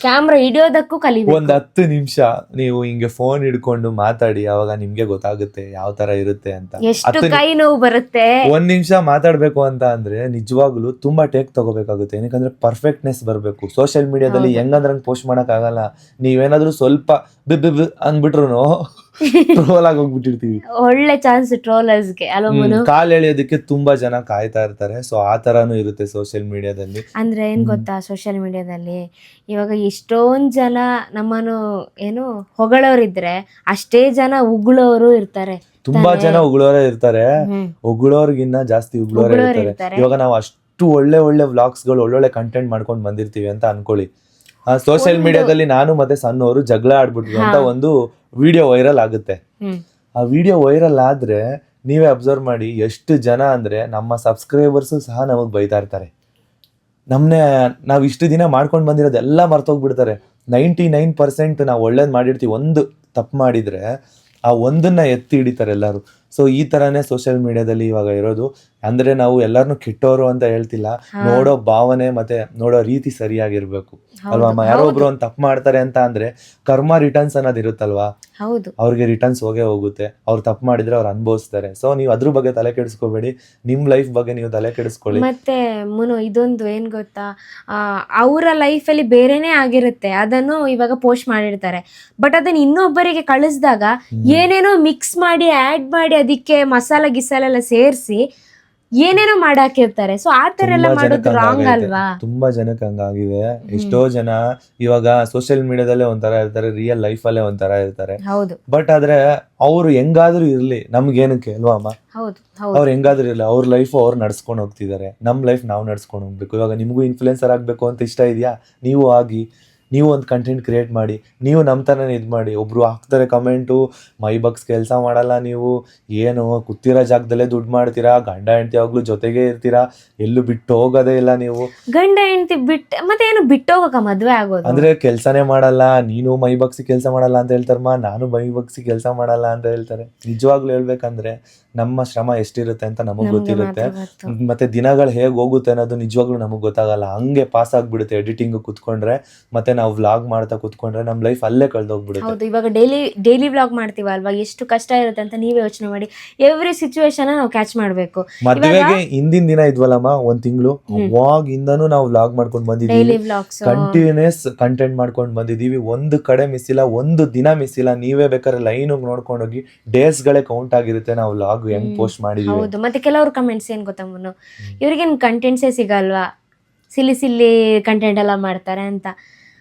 ಕ್ಯಾಮ್ರಾ ಹಿಡಿಯೋದಕ್ಕೂ ಕಲಿಬೇಕು. ಒಂದು 10 ನಿಮಿಷ ನೀವು ಹಿಂಗೆ ಫೋನ್ ಹಿಡ್ಕೊಂಡು ಮಾತಾಡಿ, ಅವಾಗ ನಿಮ್ಗೆ ಗೊತ್ತಾಗುತ್ತೆ ಯಾವ ತರ ಇರುತ್ತೆ ಅಂತ. ಎಷ್ಟು ಕೈ ನೋವು ಬರುತ್ತೆ. 1 ನಿಮಿಷ ಮಾತಾಡ್ಬೇಕು ಅಂತ ಅಂದ್ರೆ ನಿಜವಾಗ್ಲೂ ತುಂಬಾ ಟೇಕ್ ತಗೋಬೇಕಾಗುತ್ತೆ. ಏನಕ್ಕಂದ್ರೆ ಪರ್ಫೆಕ್ಟ್ನೆಸ್ ಬರಬೇಕು. ಸೋಷಿಯಲ್ ಮೀಡಿಯಾದಲ್ಲಿ ಹೆಂಗಂದ್ರೆ ಪೋಸ್ಟ್ ಮಾಡಕ್ ಆಗಲ್ಲ. ನೀವೇನಾದ್ರೂ ಸ್ವಲ್ಪ ಬಿಬ್ ಅಂದ್ಬಿಟ್ರು ಟ್ರೋಲ್ ಆಗಿ ಹೋಗ್ಬಿಟ್ಟಿರ್ತೀವಿ. ಒಳ್ಳೆ ಚಾನ್ಸ್ ಟ್ರೋಲರ್ಸ್ಗೆ ಅಲ್ವಾ. ಕಾಲ್ ಎಳೆಯೋದಕ್ಕೆ ತುಂಬಾ ಜನ ಕಾಯ್ತಾ ಇರ್ತಾರೆ. ಸೊ ಆ ತರಾನು ಇರುತ್ತೆ ಸೋಷಿಯಲ್ ಮೀಡಿಯಾದಲ್ಲಿ. ಅಂದ್ರೆ ಏನ್ ಗೊತ್ತಾ, ಸೋಷಿಯಲ್ ಮೀಡಿಯಾದಲ್ಲಿ ಇವಾಗ ಎಷ್ಟೊಂದ್ ಜನ ನಮ್ಮನ್ನು ಏನು ಹೊಗಳೋರಿದ್ರೆ ಅಷ್ಟೇ ಜನ ಉಗುಳೋರು ಇರ್ತಾರೆ. ತುಂಬಾ ಜನ ಉಗುಳೋರೇ ಇರ್ತಾರೆ. ಉಗುಳೋರ್ಗಿನ್ನ ಜಾಸ್ತಿ ಉಗುಳೋರೇ ಇರ್ತಾರೆ. ಇವಾಗ ನಾವು ಅಷ್ಟು ಒಳ್ಳೆ ವ್ಲಾಗ್ಸ್ಗಳು ಒಳ್ಳೊಳ್ಳೆ ಕಂಟೆಂಟ್ ಮಾಡ್ಕೊಂಡು ಬಂದಿರ್ತೀವಿ ಅಂತ ಅನ್ಕೊಳ್ಳಿ. ಸೋಷಿಯಲ್ ಮೀಡಿಯಾದಲ್ಲಿ ನಾನು ಮತ್ತೆ ಸಣ್ಣವರು ಜಗಳ ಆಡ್ಬಿಟ್ವಿ ಅಂತ ಒಂದು ವಿಡಿಯೋ ವೈರಲ್ ಆಗುತ್ತೆ. ಆ ವಿಡಿಯೋ ವೈರಲ್ ಆದ್ರೆ ನೀವೇ ಅಬ್ಸರ್ವ್ ಮಾಡಿ, ಎಷ್ಟು ಜನ ಅಂದ್ರೆ ನಮ್ಮ ಸಬ್ಸ್ಕ್ರೈಬರ್ಸ್ ಸಹ ನಮಗ್ ಬೈತಾ ಇರ್ತಾರೆ. ನಾವ್ ಇಷ್ಟು ದಿನ ಮಾಡ್ಕೊಂಡು ಬಂದಿರೋದೆಲ್ಲ ಮರ್ತೋಗ್ಬಿಡ್ತಾರೆ. 99% ನಾವು ಒಳ್ಳೇದ್ ಮಾಡಿರ್ತೀವಿ, ಒಂದು ತಪ್ಪು ಮಾಡಿದ್ರೆ ಆ ಒಂದನ್ನ ಎತ್ತಿ ಹಿಡಿತಾರೆ ಎಲ್ಲರೂ. ಸೊ ಈ ತರಾನೇ ಸೋಷಿಯಲ್ ಮೀಡಿಯಾದಲ್ಲಿ ಇವಾಗ ಇರೋದು. ಅಂದ್ರೆ ನಾವು ಎಲ್ಲಾರನ್ನು ಕೆಟ್ಟವರು ಅಂತ ಹೇಳ್ತಿಲ್ಲ, ನೋಡೋ ಭಾವನೆ ಮತ್ತೆ ನೋಡೋ ರೀತಿ ಸರಿಯಾಗಿರ್ಬೇಕು ಅಲ್ವಾ. ಯಾರೋ ಒಬ್ರು ಒಂದ್ ತಪ್ಪು ಮಾಡ್ತಾರೆ ಅಂತ ಅಂದ್ರೆ ಕರ್ಮ ರಿಟರ್ನ್ಸ್ ಅನ್ನೋದು ಇರುತ್ತಲ್ವಾ, ಅವ್ರಿಗೆ ರಿಟರ್ನ್ಸ್ ಹೋಗೇ ಹೋಗುತ್ತೆ. ಅವ್ರು ತಪ್ಪು ಮಾಡಿದ್ರೆ ಅವ್ರು ಅನುಭವಿಸ್ತಾರೆ. ಸೊ ನೀವು ಅದ್ರ ಬಗ್ಗೆ ತಲೆ ಕೆಡಿಸ್ಕೋಬೇಡಿ, ನಿಮ್ ಲೈಫ್ ಬಗ್ಗೆ ನೀವು ತಲೆ ಕೆಡಿಸ್ಕೊಳ್ಳಿ. ಮತ್ತೆ ಇದೊಂದು ಏನ್ ಗೊತ್ತಾ, ಅವರ ಲೈಫಲ್ಲಿ ಬೇರೆನೆ ಆಗಿರುತ್ತೆ, ಅದನ್ನು ಇವಾಗ ಪೋಸ್ಟ್ ಮಾಡಿರ್ತಾರೆ. ಬಟ್ ಅದನ್ನ ಇನ್ನೊಬ್ಬರಿಗೆ ಕಳಿಸಿದಾಗ ಏನೇನೋ ಮಿಕ್ಸ್ ಮಾಡಿ ಆಡ್ ಮಾಡಿ ಅದಕ್ಕೆ ಮಸಾಲ ಗಿಸಾಲೆಲ್ಲ ಸೇರಿಸಿ ಏನೇನೋ ಮಾಡಾಕಿರ್ತಾರೆ. ಸೊ ಆ ತರ ಎಲ್ಲ ಮಾಡೋದು ರಾಂಗ್ ಅಲ್ವಾ. ತುಂಬಾ ಜನಕ್ಕೆ ಹಂಗಾಗಿದೆ. ಎಷ್ಟೋ ಜನ ಇವಾಗ ಸೋಷಿಯಲ್ ಮೀಡಿಯಾದಲ್ಲೇ ಒಂಥರ ಇರ್ತಾರೆ, ರಿಯಲ್ ಲೈಫ್ ಅಲ್ಲೇ ಒಂಥರ ಇರ್ತಾರೆ. ಬಟ್ ಆದ್ರೆ ಅವ್ರು ಹೆಂಗಾದ್ರೂ ಇರ್ಲಿ, ನಮ್ಗೇನಕ್ಕೆ ಅಲ್ವಾ ಅಮ್ಮ. ಅವ್ರು ಹೆಂಗಾದ್ರೂ ಇರ್ಲಿ, ಅವ್ರ ಲೈಫ್ ಅವ್ರು ನಡ್ಸ್ಕೊಂಡು ಹೋಗ್ತಿದ್ದಾರೆ. ನಮ್ ಲೈಫ್ ನಾವು ನಡ್ಸ್ಕೊಂಡು ಹೋಗ್ಬೇಕು. ಇವಾಗ ನಿಮ್ಗೂ ಇನ್ಫ್ಲುಯೆನ್ಸರ್ ಆಗ್ಬೇಕು ಅಂತ ಇಷ್ಟ ಇದೆಯಾ, ನೀವು ಆಗಿ, ನೀವು ಒಂದು ಕಂಟೆಂಟ್ ಕ್ರಿಯೇಟ್ ಮಾಡಿ, ನೀವು ನಮ್ಮ ಥರನೇ ಇದು ಮಾಡಿ. ಒಬ್ರು ಹಾಕ್ತಾರೆ ಕಮೆಂಟು, ಮೈ ಬಗ್ಸ್ ಕೆಲಸ ಮಾಡಲ್ಲ ನೀವು, ಏನು ಕೂತಿರೋ ಜಾಗದಲ್ಲೇ ದುಡ್ಡು ಮಾಡ್ತೀರಾ, ಗಂಡ ಹೆಂಡತಿ ಯಾವಾಗ್ಲೂ ಜೊತೆಗೆ ಇರ್ತೀರಾ, ಎಲ್ಲೂ ಬಿಟ್ಟು ಹೋಗೋದೇ ಇಲ್ಲ ನೀವು. ಗಂಡ ಹೆಂಡತಿ ಮತ್ತೆ ಏನು ಬಿಟ್ಟು ಹೋಗಕ್ಕ ಮದ್ವೆ ಆಗೋದು ಅಂದ್ರೆ ಕೆಲ್ಸನೇ ಮಾಡಲ್ಲ, ನೀನು ಮೈ ಬಗ್ಸಿ ಕೆಲಸ ಮಾಡಲ್ಲ ಅಂತ ಹೇಳ್ತಾರಮ್ಮ, ನಾನು ಮೈ ಬಗ್ಸಿ ಕೆಲಸ ಮಾಡಲ್ಲ ಅಂತ ಹೇಳ್ತಾರೆ. ನಿಜವಾಗ್ಲೂ ಹೇಳ್ಬೇಕಂದ್ರೆ ನಮ್ಮ ಶ್ರಮ ಎಷ್ಟಿರುತ್ತೆ ಅಂತ ನಮಗ್ ಗೊತ್ತಿರುತ್ತೆ. ಮತ್ತೆ ದಿನಗಳು ಹೇಗ್ ಹೋಗುತ್ತೆ ಅನ್ನೋದು ನಿಜವಾಗ್ಲೂ ನಮಗ್ ಗೊತ್ತಾಗಲ್ಲ. ಹಂಗೆ ಪಾಸ್ ಆಗ್ಬಿಡುತ್ತೆ ಎಡಿಟಿಂಗ್ ಕುತ್ಕೊಂಡ್ರೆ, ಮತ್ತೆ ನಾವು ವ್ಲಾಗ್ ಮಾಡ್ತಾ ಕುತ್ಕೊಂಡ್ರೆ ನಮ್ ಲೈಫ್ ಅಲ್ಲೇ ಕಳ್ದೋಗ್ಬಿಡುತ್ತೆ. ಹೌದು, ಇವಾಗ ಡೈಲಿ ವ್ಲಾಗ್ ಮಾಡ್ತೀವಲ್ವಾ, ಎಷ್ಟು ಕಷ್ಟ ಇರುತ್ತೆ ಅಂತ ನೀವೇ ಯೋಚನೆ ಮಾಡಿ. ಎವ್ರಿ ಸಿಚುವೇಶನ್ ನಾವು ಕ್ಯಾಚ್ ಮಾಡ್ಬೇಕು. ಮದ್ವೆಗೆ ಹಿಂದಿನ ದಿನ ಇದ್ವಲ್ಲಮ್ಮ, 1 ತಿಂಗಳು ಅವಾಗಿಂದನೂ ನಾವು ವ್ಲಾಗ್ ಮಾಡ್ಕೊಂಡು ಬಂದಿದ್ದೀವಿ, ಕಂಟಿನ್ಯೂಸ್ ಕಂಟೆಂಟ್ ಮಾಡ್ಕೊಂಡು ಬಂದಿದೀವಿ. ಒಂದು ಕಡೆ ಮಿಸ್ ಇಲ್ಲ, ಒಂದು ದಿನ ಮಿಸ್ ಇಲ್ಲ. ನೀವೇ ಬೇಕಾದ್ರೆ ಲೈನ್ ನೋಡ್ಕೊಂಡೋಗಿ ಡೇಸ್ ಗಳೇ ಕೌಂಟ್ ಆಗಿರುತ್ತೆ ನಾವು ವ್ಲಾಗ್ ಹೆಂಗ್ ಪೋಸ್ಟ್ ಮಾಡಿದೀವಿ. ಹೌದು, ಮತ್ತೆ ಕೆಲವರು ಕಮೆಂಟ್ಸ್ ಏನ್ ಗೊತ್ತಾ, ಇವ್ರಿಗೇನ್ ಕಂಟೆಂಟ್ಸೇ ಸಿಗಲ್ವಾ, ಸಿಲ್ಲಿ ಕಂಟೆಂಟ್ ಎಲ್ಲ ಮಾಡ್ತಾರೆ ಅಂತ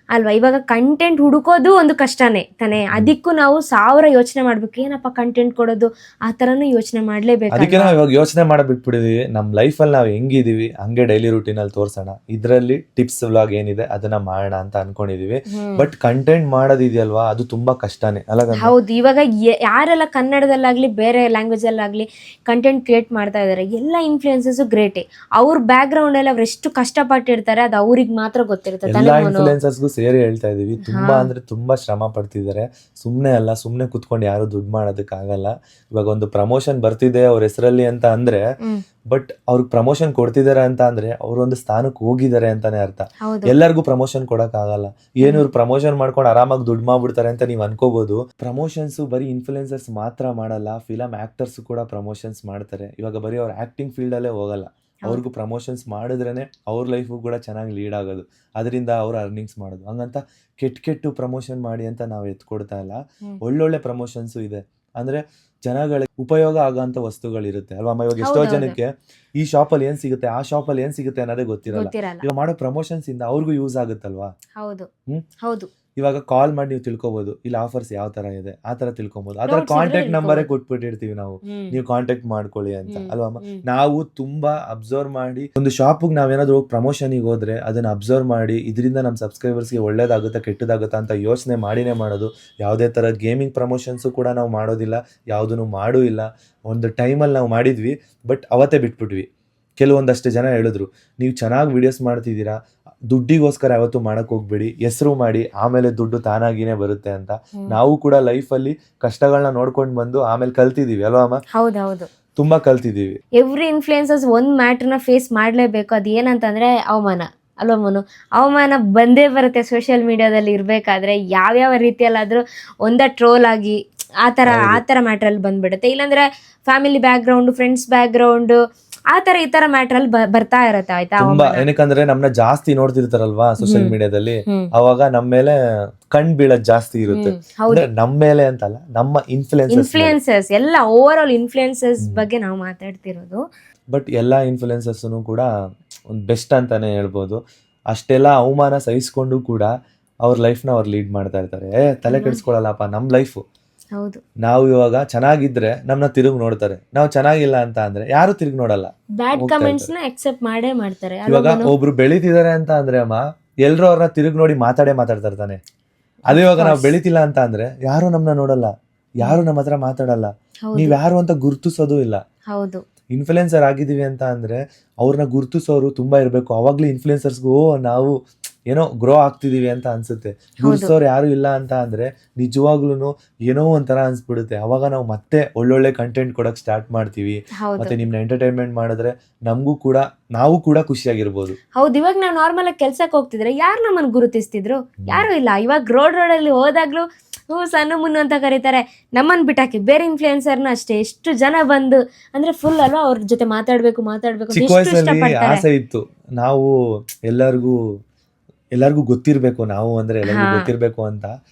ಅಲ್ವಾ. ಇವಾಗ ಕಂಟೆಂಟ್ ಹುಡುಕೋದು ಒಂದು ಕಷ್ಟನೇ ತಾನೆ. ಅದಕ್ಕೂ ನಾವು 1000 ಯೋಚನೆ ಮಾಡ್ಬೇಕು, ಏನಪ್ಪ ಕಂಟೆಂಟ್ ಕೊಡೋದು, ಆ ತರನು ಯೋಚನೆ ಮಾಡ್ಲೇಬೇಕು. ಅದಕ್ಕೆ ನಾವು ಇವಾಗ ಯೋಚನೆ ಮಾಡಬಿಟ್ಬಿಟ್ಟಿದೀವಿ. ನಮ್ ಲೈಫ್ ಅಲ್ಲಿ ನಾವು ಹೆಂಗಿದೀವಿ ಹಂಗೆ ಡೈಲಿ ರೂಟೀನ್ ಅಲ್ಲಿ ತೋರ್ಸೋಣ, ಇದ್ರಲ್ಲಿ ಟಿಪ್ಸ್ ವ್ಲಾಗ್ ಏನಿದೆ ಅದನ್ನ ಮಾಡೋಣ ಅಂತ ಅನ್ಕೊಂಡಿದೀವಿ. ಬಟ್ ಕಂಟೆಂಟ್ ಮಾಡೋದಿದೆಯಲ್ವಾ, ಅದು ತುಂಬಾ ಕಷ್ಟನೇ ಅಲ್ಲ. ಹೌದು, ಇವಾಗ ಯಾರೆಲ್ಲ ಕನ್ನಡದಲ್ಲಾಗ್ಲಿ ಬೇರೆ ಲ್ಯಾಂಗ್ವೇಜ್ ಅಲ್ಲಾಗ್ಲಿ ಕಂಟೆಂಟ್ ಕ್ರಿಯೇಟ್ ಮಾಡ್ತಾ ಇದಾರೆ, ಎಲ್ಲ ಇನ್ಫ್ಲುಯೆನ್ಸಸ್ ಗ್ರೇಟೇ. ಅವ್ರ ಬ್ಯಾಕ್ ಗ್ರೌಂಡ್ ಎಲ್ಲ ಅವ್ರು ಎಷ್ಟು ಕಷ್ಟಪಟ್ಟಿರ್ತಾರೆ ಅದು ಅವ್ರಿಗೆ ಮಾತ್ರ ಗೊತ್ತಿರುತ್ತೆ. ಸೇರಿ ಹೇಳ್ತಾ ಇದೀವಿ. ತುಂಬಾ ಅಂದ್ರೆ ತುಂಬಾ ಶ್ರಮ ಪಡ್ತಿದ್ದಾರೆ. ಸುಮ್ನೆ ಅಲ್ಲ, ಸುಮ್ನೆ ಕುತ್ಕೊಂಡು ಯಾರು ದುಡ್ಡು ಮಾಡೋದಕ್ಕಾಗಲ್ಲ. ಇವಾಗ ಒಂದು ಪ್ರಮೋಷನ್ ಬರ್ತಿದೆ ಅವ್ರ ಹೆಸರಲ್ಲಿ ಅಂತ ಅಂದ್ರೆ, ಬಟ್ ಅವ್ರಿಗೆ ಪ್ರಮೋಷನ್ ಕೊಡ್ತಿದಾರೆ ಅಂತ ಅಂದ್ರೆ ಅವ್ರ ಒಂದು ಸ್ಥಾನಕ್ಕೆ ಹೋಗಿದ್ದಾರೆ ಅಂತಾನೆ ಅರ್ಥ. ಎಲ್ಲರಿಗೂ ಪ್ರಮೋಷನ್ ಕೊಡಕ್ ಆಗಲ್ಲ. ಏನು ಇವ್ರು ಪ್ರಮೋಷನ್ ಮಾಡ್ಕೊಂಡು ಆರಾಮಾಗಿ ದುಡ್ಡು ಮಾಡ್ಬಿಡ್ತಾರೆ ಅಂತ ನೀವ್ ಅನ್ಕೋಬಹುದು. ಪ್ರಮೋಷನ್ಸ್ ಬರೀ ಇನ್ಫ್ಲುಯೆನ್ಸರ್ಸ್ ಮಾತ್ರ ಮಾಡಲ್ಲ, ಫಿಲಂ ಆಕ್ಟರ್ಸ್ ಕೂಡ ಪ್ರಮೋಷನ್ಸ್ ಮಾಡ್ತಾರೆ. ಇವಾಗ ಬರೀ ಅವ್ರ ಆಕ್ಟಿಂಗ್ ಫೀಲ್ಡ್ ಅಲ್ಲೇ ಹೋಗಲ್ಲ, ಅವ್ರಿಗೂ ಪ್ರಮೋಷನ್ಸ್ ಮಾಡಿದ್ರೇನೆ ಅವ್ರ ಲೈಫು ಕೂಡ ಚೆನ್ನಾಗಿ ಲೀಡ್ ಆಗೋದು, ಅದರಿಂದ ಅವ್ರು ಅರ್ನಿಂಗ್ಸ್ ಮಾಡೋದು. ಹಂಗಂತ ಕೆಟ್ಟ ಪ್ರಮೋಷನ್ ಮಾಡಿ ಅಂತ ನಾವು ಎತ್ಕೊಡ್ತಾ ಇಲ್ಲ. ಒಳ್ಳೊಳ್ಳೆ ಪ್ರಮೋಷನ್ಸು ಇದೆ. ಅಂದ್ರೆ ಜನಗಳಿಗೆ ಉಪಯೋಗ ಆಗೋಂಥ ವಸ್ತುಗಳಿರುತ್ತೆ ಅಲ್ವಾ. ಇವಾಗ ಎಷ್ಟೋ ಜನಕ್ಕೆ ಈ ಶಾಪಲ್ಲಿ ಏನ್ ಸಿಗುತ್ತೆ, ಆ ಶಾಪಲ್ಲಿ ಏನ್ ಸಿಗುತ್ತೆ ಅನ್ನೋದೇ ಗೊತ್ತಿರಲ್ಲ. ಇವಾಗ ಮಾಡೋ ಪ್ರಮೋಷನ್ಸ್ ಇಂದ ಅವ್ರಿಗೂ ಯೂಸ್ ಆಗುತ್ತಲ್ವಾ. ಹೌದು, ಇವಾಗ ಕಾಲ್ ಮಾಡಿ ನೀವು ತಿಳ್ಕೊಬಹುದು, ಇಲ್ಲಿ ಆಫರ್ಸ್ ಯಾವ ತರ ಇದೆ ಆ ತರ ತಿಳ್ಕೊಬಹುದು. ಆ ತರ ಕಾಂಟ್ಯಾಕ್ಟ್ ನಂಬರೇ ಕೊಟ್ಬಿಟ್ಟಿರ್ತೀವಿ ನಾವು, ನೀವು ಕಾಂಟ್ಯಾಕ್ಟ್ ಮಾಡ್ಕೊಳ್ಳಿ ಅಂತ ಅಲ್ವಾ. ನಾವು ತುಂಬಾ ಅಬ್ಸರ್ವ್ ಮಾಡಿ ಒಂದು ಶಾಪಿಗೆ ನಾವೇನಾದ್ರು ಪ್ರಮೋಷನ್ಗೆ ಹೋದ್ರೆ ಅದನ್ನ ಅಬ್ಸರ್ವ್ ಮಾಡಿ, ಇದರಿಂದ ನಮ್ಮ ಸಬ್ಸ್ಕ್ರೈಬರ್ಸ್ಗೆ ಒಳ್ಳೇದಾಗುತ್ತಾ ಕೆಟ್ಟದಾಗುತ್ತಾ ಅಂತ ಯೋಚನೆ ಮಾಡಿನೇ ಮಾಡೋದು. ಯಾವುದೇ ತರ ಗೇಮಿಂಗ್ ಪ್ರಮೋಷನ್ಸು ಕೂಡ ನಾವು ಮಾಡೋದಿಲ್ಲ, ಯಾವುದನ್ನು ಮಾಡೂ ಇಲ್ಲ. ಒಂದು ಟೈಮಲ್ಲಿ ನಾವು ಮಾಡಿದ್ವಿ, ಬಟ್ ಅವತ್ತೇ ಬಿಟ್ಬಿಟ್ವಿ. ಕೆಲವೊಂದಷ್ಟು ಜನ ಹೇಳಿದ್ರು, ನೀವು ಚೆನ್ನಾಗಿ ವಿಡಿಯೋಸ್ ಮಾಡ್ತಿದ್ದೀರಾ, ದುಡ್ಡಿಗೋಸ್ಕರ ಯಾವತ್ತೂ ಮಾಡಕ್ ಹೋಗ್ಬೇಡಿ, ಹೆಸರು ಮಾಡಿ ಆಮೇಲೆ ದುಡ್ಡು ತಾನಾಗಿನೇ ಬರುತ್ತೆ ಅಂತ. ನಾವು ಕೂಡ ಲೈಫಲ್ಲಿ ಕಷ್ಟಗಳನ್ನ ನೋಡ್ಕೊಂಡು ಬಂದು ಆಮೇಲೆ ಕಲ್ತಿದೀವಿ ಅಲ್ವಾ ಅಮ್ಮ? ಹೌದೌದು, ತುಂಬಾ ಕಲ್ತಿದೀವಿ. ಎವ್ರಿ ಇನ್ಫ್ಲುಯೆನ್ಸರ್ಸ್ ಒಂದು ಮ್ಯಾಟ್ರನ್ನ ಫೇಸ್ ಮಾಡಲೇಬೇಕು. ಅದು ಏನಂತಂದ್ರೆ ಅವಮಾನ ಅಲ್ವಾ ಮನು? ಅವಮಾನ ಬಂದೇ ಬರುತ್ತೆ ಸೋಷಿಯಲ್ ಮೀಡಿಯಾದಲ್ಲಿ ಇರಬೇಕಾದ್ರೆ. ಯಾವ್ಯಾವ ರೀತಿಯಲ್ಲಾದರೂ ಟ್ರೋಲ್ ಆಗಿ ಆ ಥರ ಮ್ಯಾಟ್ರಲ್ಲಿ ಬಂದ್ಬಿಡುತ್ತೆ. ಇಲ್ಲಾಂದ್ರೆ ಫ್ಯಾಮಿಲಿ ಬ್ಯಾಕ್ಗ್ರೌಂಡ್, ಫ್ರೆಂಡ್ಸ್ ಬ್ಯಾಕ್ಗ್ರೌಂಡ್, ಈ ಥರ ಮ್ಯಾಟ್ರಲ್ಲಿ ಬರ್ತಾ ಇರುತ್ತೆ. ಆಯ್ತಾ? ತುಂಬಾ ಏನಕ್ಕಂದ್ರೆ ನಮ್ನ ಜಾಸ್ತಿ ನೋಡ್ತಿರ್ತಾರಲ್ವಾ ಸೋಷಿಯಲ್ ಮೀಡಿಯಾದಲ್ಲಿ, ಅವಾಗ ನಮ್ಮ ಮೇಲೆ ಕಣ್ ಬೀಳೋದ್ ಜಾಸ್ತಿ ಇರುತ್ತೆ. ಅಂದ್ರೆ ನಮ್ಮ ಮೇಲೆ ಅಂತಲ್ಲ, ನಮ್ಮ ಇನ್ಫ್ಲುಯೆನ್ಸರ್ಸ್ ಎಲ್ಲ ಓವರ್ ಆಲ್ ಇನ್ಫ್ಲುಯೆನ್ಸರ್ಸ್ ಬಗ್ಗೆ ನಾವು ಮಾತಾಡ್ತಿರೋದು. ಬಟ್ ಎಲ್ಲಾ ಇನ್ಫ್ಲುಯೆನ್ಸರ್ಸ್ನು ಕೂಡ ಒಂದು ಬೆಸ್ಟ್ ಅಂತಾನೆ ಹೇಳ್ಬೋದು. ಅಷ್ಟೆಲ್ಲ ಅವಮಾನ ಸಹಿಸ್ಕೊಂಡು ಕೂಡ ಅವ್ರ ಲೈಫ್ನ ಅವ್ರು ಲೀಡ್ ಮಾಡ್ತಾ ಇರ್ತಾರೆ. ತಲೆ ಕೆಡಿಸ್ಕೊಳ್ಳಲ್ಲಪ್ಪ, ನಮ್ ಲೈಫ್. ಹೌದು, ನಾವು ಇವಾಗ ಚೆನ್ನಾಗಿದ್ರೆ ನಮ್ನ ತಿರುಗಿ ನೋಡ್ತಾರೆ, ನಾವು ಚೆನ್ನಾಗಿಲ್ಲ ಅಂತ ಅಂದ್ರೆ ಯಾರು ತಿರುಗಿ ನೋಡಲ್ಲ, ಬ್ಯಾಡ್ ಕಮೆಂಟ್ಸ್ ನ ಎಕ್ಸೆಪ್ಟ್ ಮಾಡೇ ಮಾಡ್ತಾರೆ. ಇವಾಗ ಒಬ್ರು ಬೆಳಿತಿದಾರೆ ಅಂತ ಅಂದ್ರೆ ಅಮ್ಮ, ಎಲ್ರು ಅವ್ರನ್ನ ತಿರುಗಿ ನೋಡಿ ಮಾತಾಡ್ತಾ ಇರ್ತಾನೆ. ಅದೇ ಇವಾಗ ನಾವು ಬೆಳಿತಿಲ್ಲ ಅಂತ ಅಂದ್ರೆ ಯಾರು ನಮ್ನ ನೋಡಲ್ಲ, ಯಾರು ನಮ್ಮ ಹತ್ರ ಮಾತಾಡಲ್ಲ, ನೀವ್ ಯಾರು ಅಂತ ಗುರ್ತಿಸೋದು ಇಲ್ಲ. ಹೌದು, ಇನ್ಫ್ಲುಯೆನ್ಸರ್ ಆಗಿದೀವಿ ಅಂತ ಅಂದ್ರೆ ಅವ್ರನ್ನ ಗುರ್ತಿಸೋರು ತುಂಬಾ ಇರ್ಬೇಕು. ಅವಾಗ್ಲೂ ಇನ್ಫ್ಲುಯೆನ್ಸರ್ಸ್ಗೂ ನಾವು ಏನೋ ಗ್ರೋ ಆಗ್ತಿದೀವಿ ಅಂತ ಅನ್ಸುತ್ತೆ. ಗುರ್ಸೋರು ಯಾರು ಇಲ್ಲ ಅಂತ ಅಂದ್ರೆ ನಿಜವಾಗ್ಲೂ ಏನೋ ಒಂಥರ ಅನ್ಸ್ಬಿಡುತ್ತೆ. ಅವಾಗ ನಾವು ಮತ್ತೆ ಒಳ್ಳೊಳ್ಳೆ ಕಂಟೆಂಟ್ ಕೊಡಕ್ ಸ್ಟಾರ್ಟ್ ಮಾಡ್ತೀವಿ. ಮತ್ತೆ ನಿಮ್ನ ಎಂಟರ್ಟೈನ್ಮೆಂಟ್ ಮಾಡಿದ್ರೆ ನಾವು ಕೂಡ ಖುಷಿಯಾಗಿರ್ಬೋದು. ಹೌದು. ಇವಾಗ ನಾವು ನಾರ್ಮಲ್ ಆಗಿ ಕೆಲ್ಸಕ್ಕೆ ಹೋಗ್ತಿದ್ರೆ ಯಾರು ನಮ್ಮನ್ನು ಗುರುತಿಸ್ತಿದ್ರು? ಯಾರು ಇಲ್ಲ. ಇವಾಗ ರೋಡಲ್ಲಿ ಹೋದಾಗ್ಲೂ ಸಣ್ಣ ಮುನ್ನು ಅಂತ ಕರೀತಾರೆ. ನಮ್ಮನ್ನು ಬಿಟ್ಟಾಕಿ ಬೇರೆ ಇನ್ಫ್ಲುಯೆನ್ಸರ್ನ ಅಷ್ಟೇ ಎಷ್ಟು ಜನ ಬಂದು ಅಂದ್ರೆ ಫುಲ್ ಅಲ್ವಾ ಅವ್ರ ಜೊತೆ ಮಾತಾಡ್ಬೇಕು. ಚಿಕ್ಕ ವಯಸ್ಸಲ್ಲಿ ಆಸೆ ಇತ್ತು, ನಾವು ಎಲ್ಲರಿಗೂ ಗೊತ್ತಿರ್ಬೇಕು, ನಾವು ಅಂದ್ರೆ ಎಲ್ಲರಿಗೂ ಗೊತ್ತಿರ್ಬೇಕು ಅಂತ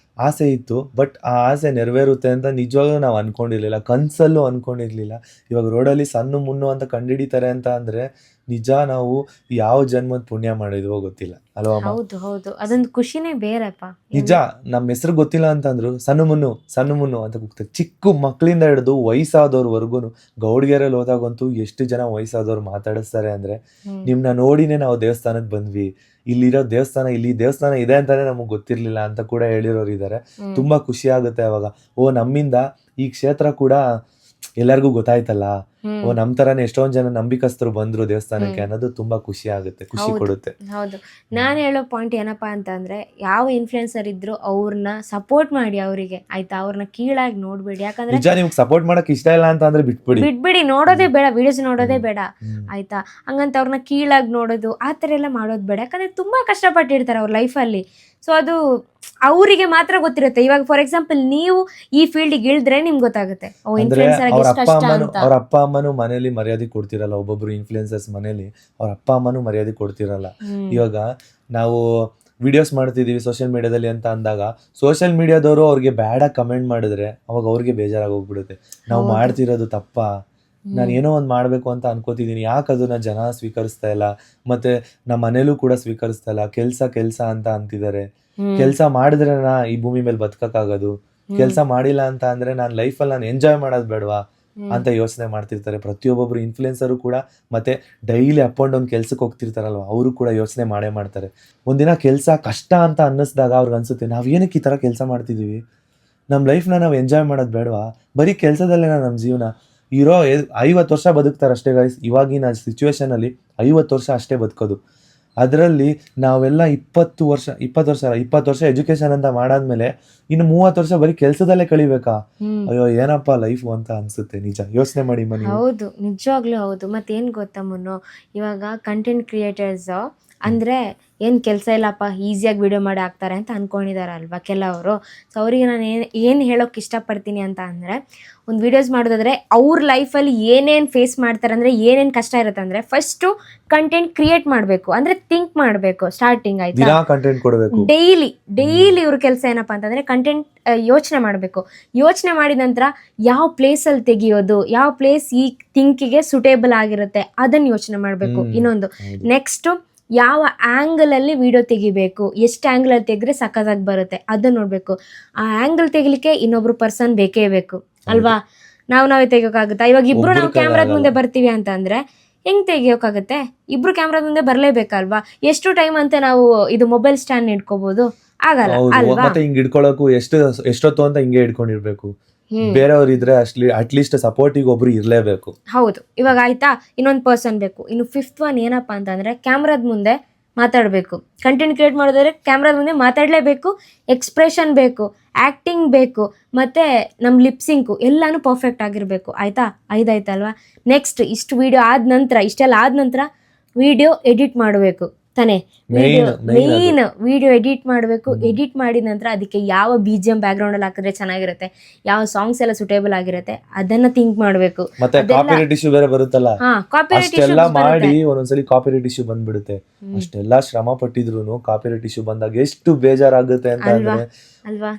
ಆಸೆ ಇತ್ತು. ಬಟ್ ಆ ಆಸೆ ನೆರವೇರುತ್ತೆ ಅಂತ ನಿಜವಾಗ್ಲೂ ನಾವು ಅನ್ಕೊಂಡಿರ್ಲಿಲ್ಲ, ಕನ್ಸಲ್ಲೂ ಅನ್ಕೊಂಡಿರ್ಲಿಲ್ಲ. ಇವಾಗ ರೋಡಲ್ಲಿ ಸಣ್ಣ ಮುನ್ನು ಅಂತ ಕಂಡಿಡಿತಾರೆ ಅಂತ ಅಂದ್ರೆ ನಿಜ ನಾವು ಯಾವ ಜನ್ಮದ ಪುಣ್ಯ ಮಾಡಿದ್ವೋ ಗೊತ್ತಿಲ್ಲ ಅಲ್ವಾ? ಹೌದು ಹೌದು, ಅದೊಂದು ಖುಷಿನೇ ಬೇರೆಪ್ಪ. ನಿಜ, ನಮ್ಮ ಹೆಸರು ಗೊತ್ತಿಲ್ಲ ಅಂತಂದ್ರು ಸಣ್ಣ ಮುನ್ನು ಅಂತ ಕೂಗ್ತಾರೆ. ಚಿಕ್ಕ ಮಕ್ಕಳಿಂದ ಹಿಡಿದು ವಯಸ್ಸಾದವ್ರವರೆಗೂ ಗೌಡ್ಗೆರೆಯಲ್ಲಿ ಹೋದಾಗಂತೂ ಎಷ್ಟು ಜನ ವಯಸ್ಸಾದವ್ರು ಮಾತಾಡಿಸ್ತಾರೆ ಅಂದ್ರೆ, ನಿಮ್ನ ನೋಡಿನೇ ನಾವು ದೇವಸ್ಥಾನಕ್ಕೆ ಬಂದ್ವಿ, ಇಲ್ಲಿ ದೇವಸ್ಥಾನ ಇದೆ ಅಂತಾನೆ ನಮಗ್ ಗೊತ್ತಿರ್ಲಿಲ್ಲ ಅಂತ ಕೂಡ ಹೇಳಿರೋರು ಇದ್ದಾರೆ. ತುಂಬಾ ಖುಷಿ ಆಗುತ್ತೆ ಅವಾಗ. ನಮ್ಮಿಂದ ಈ ಕ್ಷೇತ್ರ ಕೂಡ ಎಲ್ಲರಿಗೂ ಗೊತ್ತಾಯ್ತಲ್ಲ, ನಮ್ ತರಾನೇ ಎಷ್ಟೊಂದ್ ಜನ ನಂಬಿಕಸ್ತರು ಬಂದ್ರು ದೇವಸ್ಥಾನಕ್ಕೆ ಅನ್ನೋದು ತುಂಬಾ ಖುಷಿ ಆಗುತ್ತೆ, ಖುಷಿ ಕೊಡುತ್ತೆ. ಹೌದು, ನಾನು ಹೇಳೋ ಪಾಯಿಂಟ್ ಏನಪ್ಪಾ ಅಂತ ಅಂದ್ರೆ, ಯಾವ ಇನ್ಫ್ಲುಯೆನ್ಸರ್ ಇದ್ರು ಅವ್ರನ್ನ ಸಪೋರ್ಟ್ ಮಾಡಿ ಅವರಿಗೆ, ಆಯ್ತಾ? ಅವ್ರನ್ನ ಕೀಳಾಗಿ ನೋಡ್ಬೇಡಿ. ಯಾಕಂದ್ರೆ ನಿಜ ನಿಮ್ಗೆ ಸಪೋರ್ಟ್ ಮಾಡಕ್ ಇಷ್ಟ ಇಲ್ಲ ಅಂತ ಅಂದ್ರೆ ಬಿಟ್ಬಿಡಿ, ನೋಡೋದೇ ಬೇಡ, ವಿಡಿಯೋಸ್ ನೋಡೋದೇ ಬೇಡ, ಆಯ್ತಾ? ಹಂಗಂತ ಅವ್ರನ್ನ ಕೀಳಾಗಿ ನೋಡೋದು ಆ ಥರ ಎಲ್ಲ ಮಾಡೋದು ಬೇಡ. ಯಾಕಂದ್ರೆ ತುಂಬಾ ಕಷ್ಟಪಟ್ಟಿರ್ತಾರೆ ಅವ್ರ ಲೈಫಲ್ಲಿ. ಸೊ ಅದು ಅವರಿಗೆ ಮಾತ್ರ ಗೊತ್ತಿರುತ್ತೆ. ಇವಾಗ ಫಾರ್ ಎಕ್ಸಾಂಪಲ್ ನೀವು ಈ ಫೀಲ್ಡ್ಗೆ ಇಳಿದ್ರೆ ನಿಮ್ಗೆ ಗೊತ್ತಾಗುತ್ತೆ ಅವ್ರ ಅಪ್ಪ ಅಮ್ಮನು ಮನೇಲಿ ಮರ್ಯಾದೆ ಕೊಡ್ತಿರಲ್ಲ. ಒಬ್ಬೊಬ್ರು ಇನ್ಫ್ಲುಯೆನ್ಸರ್ಸ್ ಮನೇಲಿ ಅವ್ರ ಅಪ್ಪ ಅಮ್ಮನು ಮರ್ಯಾದೆ ಕೊಡ್ತಿರಲ್ಲ. ಇವಾಗ ನಾವು ವಿಡಿಯೋಸ್ ಮಾಡ್ತಿದೀವಿ ಸೋಷಿಯಲ್ ಮೀಡಿಯಾದಲ್ಲಿ ಅಂತ ಅಂದಾಗ ಸೋಷಿಯಲ್ ಮೀಡಿಯಾದವರು ಅವ್ರಿಗೆ ಬ್ಯಾಡ್ ಆಗಿ ಕಮೆಂಟ್ ಮಾಡಿದ್ರೆ ಅವಾಗ ಅವ್ರಿಗೆ ಬೇಜಾರಾಗಿ ಹೋಗ್ಬಿಡುತ್ತೆ. ನಾವು ಮಾಡ್ತಿರೋದು ತಪ್ಪ, ನಾನು ಏನೋ ಒಂದು ಮಾಡ್ಬೇಕು ಅಂತ ಅನ್ಕೋತಿದೀನಿ, ಯಾಕೆ ಅದನ್ನ ಜನ ಸ್ವೀಕರಿಸ್ತಾ ಇಲ್ಲ, ಮತ್ತೆ ನಮ್ಮ ಮನೇಲೂ ಕೂಡ ಸ್ವೀಕರಿಸ್ತಾ ಇಲ್ಲ. ಕೆಲ್ಸ ಅಂತ ಅಂತಿದ್ದಾರೆ. ಕೆಲ್ಸ ಮಾಡಿದ್ರೆ ಈ ಭೂಮಿ ಮೇಲೆ ಬದುಕಕ್ಕಾಗೋದು, ಕೆಲ್ಸ ಮಾಡಿಲ್ಲ ಅಂತ ಅಂದ್ರೆ ನಾನು ಲೈಫಲ್ಲಿ ನಾನು ಎಂಜಾಯ್ ಮಾಡೋದು ಬೇಡವಾ ಅಂತ ಯೋಚನೆ ಮಾಡ್ತಿರ್ತಾರೆ ಪ್ರತಿಯೊಬ್ಬೊಬ್ರು ಇನ್ಫ್ಲುಯೆನ್ಸರು ಕೂಡ. ಮತ್ತೆ ಡೈಲಿ ಅಪ್ ಅಂಡ್ ಡೌನ್ ಕೆಲ್ಸಕ್ಕೆ ಹೋಗ್ತಿರ್ತಾರಲ್ವ, ಅವರು ಕೂಡ ಯೋಚನೆ ಮಾಡ್ತಾರೆ. ಒಂದಿನ ಕೆಲಸ ಕಷ್ಟ ಅಂತ ಅನ್ನಿಸ್ದಾಗ ಅವ್ರಿಗೆ ಅನ್ಸುತ್ತೆ, ನಾವ್ ಏನಕ್ಕೆ ಈ ತರ ಕೆಲಸ ಮಾಡ್ತಿದೀವಿ, ನಮ್ಮ ಲೈಫ್ನ ನಾವು ಎಂಜಾಯ್ ಮಾಡೋದು ಬೇಡವಾ, ಬರೀ ಕೆಲಸದಲ್ಲೇನ ನಮ್ಮ ಜೀವನ. ಇರೋ 50 ವರ್ಷ ಬದುಕ್ತಾರೆ ಅಷ್ಟೇ ಗೈಸ್. ಇವಾಗಿನ ಸಿಚುವೇಶನ್ ಅಲ್ಲಿ 50 ವರ್ಷ ಅಷ್ಟೇ ಬದುಕೋದು. ಅದರಲ್ಲಿ ನಾವೆಲ್ಲ 20 ವರ್ಷ ಎಜುಕೇಶನ್ ಅಂತ ಮಾಡಾದ್ಮೇಲೆ ಇನ್ನು 30 ವರ್ಷ ಬರೀ ಕೆಲ್ಸದಲ್ಲೇ ಕಳಿಬೇಕಾ? ಅಯ್ಯೋ ಏನಪ್ಪಾ ಲೈಫ್ ಅಂತ ಅನ್ಸುತ್ತೆ. ನಿಜ ಯೋಚನೆ ಮಾಡಿ ಮನೆ. ಹೌದು, ನಿಜವಾಗ್ಲೂ ಹೌದು. ಮತ್ತೇನ್ ಗೊತ್ತಾ ಮುನ್ನು, ಇವಾಗ ಕಂಟೆಂಟ್ ಕ್ರಿಯೇಟರ್ಸ್ ಅಂದ್ರೆ ಏನು ಕೆಲಸ ಇಲ್ಲಪ್ಪ, ಈಸಿಯಾಗಿ ವಿಡಿಯೋ ಮಾಡಿ ಹಾಕ್ತಾರೆ ಅಂತ ಅಂದ್ಕೊಂಡಿದ್ದಾರಲ್ವ ಕೆಲವರು. ಸೊ ಅವರಿಗೆ ನಾನು ಏನು ಹೇಳೋಕೆ ಇಷ್ಟಪಡ್ತೀನಿ ಅಂತ ಅಂದರೆ, ಒಂದು ವೀಡಿಯೋಸ್ ಮಾಡೋದಾದರೆ ಅವ್ರ ಲೈಫಲ್ಲಿ ಏನೇನು ಫೇಸ್ ಮಾಡ್ತಾರೆ ಅಂದರೆ, ಏನೇನು ಕಷ್ಟ ಇರುತ್ತೆ ಅಂದರೆ, ಫಸ್ಟು ಕಂಟೆಂಟ್ ಕ್ರಿಯೇಟ್ ಮಾಡಬೇಕು, ಅಂದರೆ ಥಿಂಕ್ ಮಾಡಬೇಕು ಸ್ಟಾರ್ಟಿಂಗ್, ಆಯ್ತಾ? ಕಂಟೆಂಟ್ ಕೊಡಬೇಕು ಡೈಲಿ ಇವ್ರ ಕೆಲಸ ಏನಪ್ಪ ಅಂತಂದರೆ ಕಂಟೆಂಟ್ ಯೋಚನೆ ಮಾಡಬೇಕು. ಯೋಚನೆ ಮಾಡಿದ ನಂತರ ಯಾವ ಪ್ಲೇಸಲ್ಲಿ ತೆಗಿಯೋದು, ಯಾವ ಪ್ಲೇಸ್ ಈ ಥಿಂಕಿಗೆ ಸುಟೇಬಲ್ ಆಗಿರುತ್ತೆ ಅದನ್ನು ಯೋಚನೆ ಮಾಡಬೇಕು. ಇನ್ನೊಂದು ನೆಕ್ಸ್ಟು ಯಾವ ಆ್ಯಂಗಲಲ್ಲಿ ವಿಡಿಯೋ ತೆಗಿಬೇಕು, ಎಷ್ಟು ಆ್ಯಂಗಲಲ್ಲಿ ತೆಗೆದ್ರೆ ಸಖತ್ತಾಗಿ ಬರುತ್ತೆ ಅದನ್ನು ನೋಡಬೇಕು. ಆ ಆ್ಯಂಗಲ್ ತೆಗಿಲಿಕ್ಕೆ ಇನ್ನೊಬ್ರು ಪರ್ಸನ್ ಬೇಕೇ ಬೇಕು ಅಲ್ವಾ? ನಾವೇ ತೆಗಿಯೋಕ್ಕಾಗುತ್ತಾ? ಇವಾಗ ಇಬ್ರು ನಾವು ಕ್ಯಾಮ್ರಾದ ಮುಂದೆ ಬರ್ತೀವಿ ಅಂತ ಅಂದ್ರೆ ಹೆಂಗ್ ತೆಗಿಯೋಕ್ಕಾಗತ್ತೆ? ಇಬ್ರು ಕ್ಯಾಮ್ರಾದ ಮುಂದೆ ಬರ್ಲೇಬೇಕಲ್ವಾ? ಎಷ್ಟು ಟೈಮ್ ಅಂತ ನಾವು ಇದು ಮೊಬೈಲ್ ಸ್ಟ್ಯಾಂಡ್ ಇಟ್ಕೋಬಹುದು? ಆಗಲ್ಲ ಅಲ್ವಾ? ಮತ್ತೆ ಹಿಂಗ್ ಇಟ್ಕೊಳ್ಳೋಕು ಎಷ್ಟೊತ್ತು ಅಂತ ಹಿಂಗೆ ಇಟ್ಕೊಂಡಿರ್ಬೇಕು. ಬೇರೆಯವ್ರು ಇದ್ರೆ ಅಟ್ಲೀಸ್ಟ್ ಸಪೋರ್ಟಿಗೆ ಒಬ್ರು ಇರ್ಲೇಬೇಕು. ಹೌದು. ಇವಾಗ ಆಯ್ತಾ, ಇನ್ನೊಂದು ಪರ್ಸನ್ ಬೇಕು. ಇನ್ನು 5th ಒನ್ ಏನಪ್ಪಾ ಅಂತಂದ್ರೆ, ಕ್ಯಾಮ್ರಾದ ಮುಂದೆ ಮಾತಾಡಬೇಕು. ಕಂಟೆಂಟ್ ಕ್ರಿಯೇಟ್ ಮಾಡೋದಾದ್ರೆ ಕ್ಯಾಮ್ರಾದ ಮುಂದೆ ಮಾತಾಡಲೇಬೇಕು, ಎಕ್ಸ್ಪ್ರೆಷನ್ ಬೇಕು, ಆ್ಯಕ್ಟಿಂಗ್ ಬೇಕು, ಮತ್ತು ನಮ್ಮ ಲಿಪ್ಸಿಂಕು ಎಲ್ಲನೂ ಪರ್ಫೆಕ್ಟ್ ಆಗಿರಬೇಕು. ಆಯಿತಾ? ಆಯ್ತಲ್ವಾ? ನೆಕ್ಸ್ಟ್ ಇಷ್ಟೆಲ್ಲ ಆದ ನಂತರ ವಿಡಿಯೋ ಎಡಿಟ್ ಮಾಡಬೇಕು ತಾನೇ. ಮೇನ್ ವಿಡಿಯೋ ಎಡಿಟ್ ಮಾಡಬೇಕು. ಎಡಿಟ್ ಮಾಡಿದ ನಂತರ ಅದಕ್ಕೆ ಯಾವ BGM ಬ್ಯಾಕ್ಗ್ರೌಂಡಲ್ಲಿ ಹಾಕಿದ್ರೆ ಚೆನ್ನಾಗಿರುತ್ತೆ, ಯಾವ ಸಾಂಗ್ಸ್ ಎಲ್ಲ ಸುಟೇಬಲ್ ಆಗಿರುತ್ತೆ ಅದನ್ನ ಥಿಂಕ್ ಮಾಡಬೇಕು. ಮತ್ತೆ ಕಾಪಿರೈಟ್ ಇಶ್ಯೂ ಬೇರೆ ಬರುತ್ತಲ್ಲ, ಕಾಪಿರೈಟ್ ಅಷ್ಟೆಲ್ಲ ಮಾಡಿ ಒಂದೊಂದ್ಸಲಿ ಕಾಪಿರೈಟ್ ಇಶ್ಯೂ ಬಂದ್ಬಿಡುತ್ತೆ. ಅಷ್ಟೆಲ್ಲ ಶ್ರಮ ಪಟ್ಟಿದ್ರು ಕಾಪಿರೈಟ್ ಇಶ್ಯೂ ಬಂದಾಗ ಎಷ್ಟು ಬೇಜಾರಾಗುತ್ತೆ ಅಂತ ಅಂದ್ರೆ ಅಲ್ವಾ?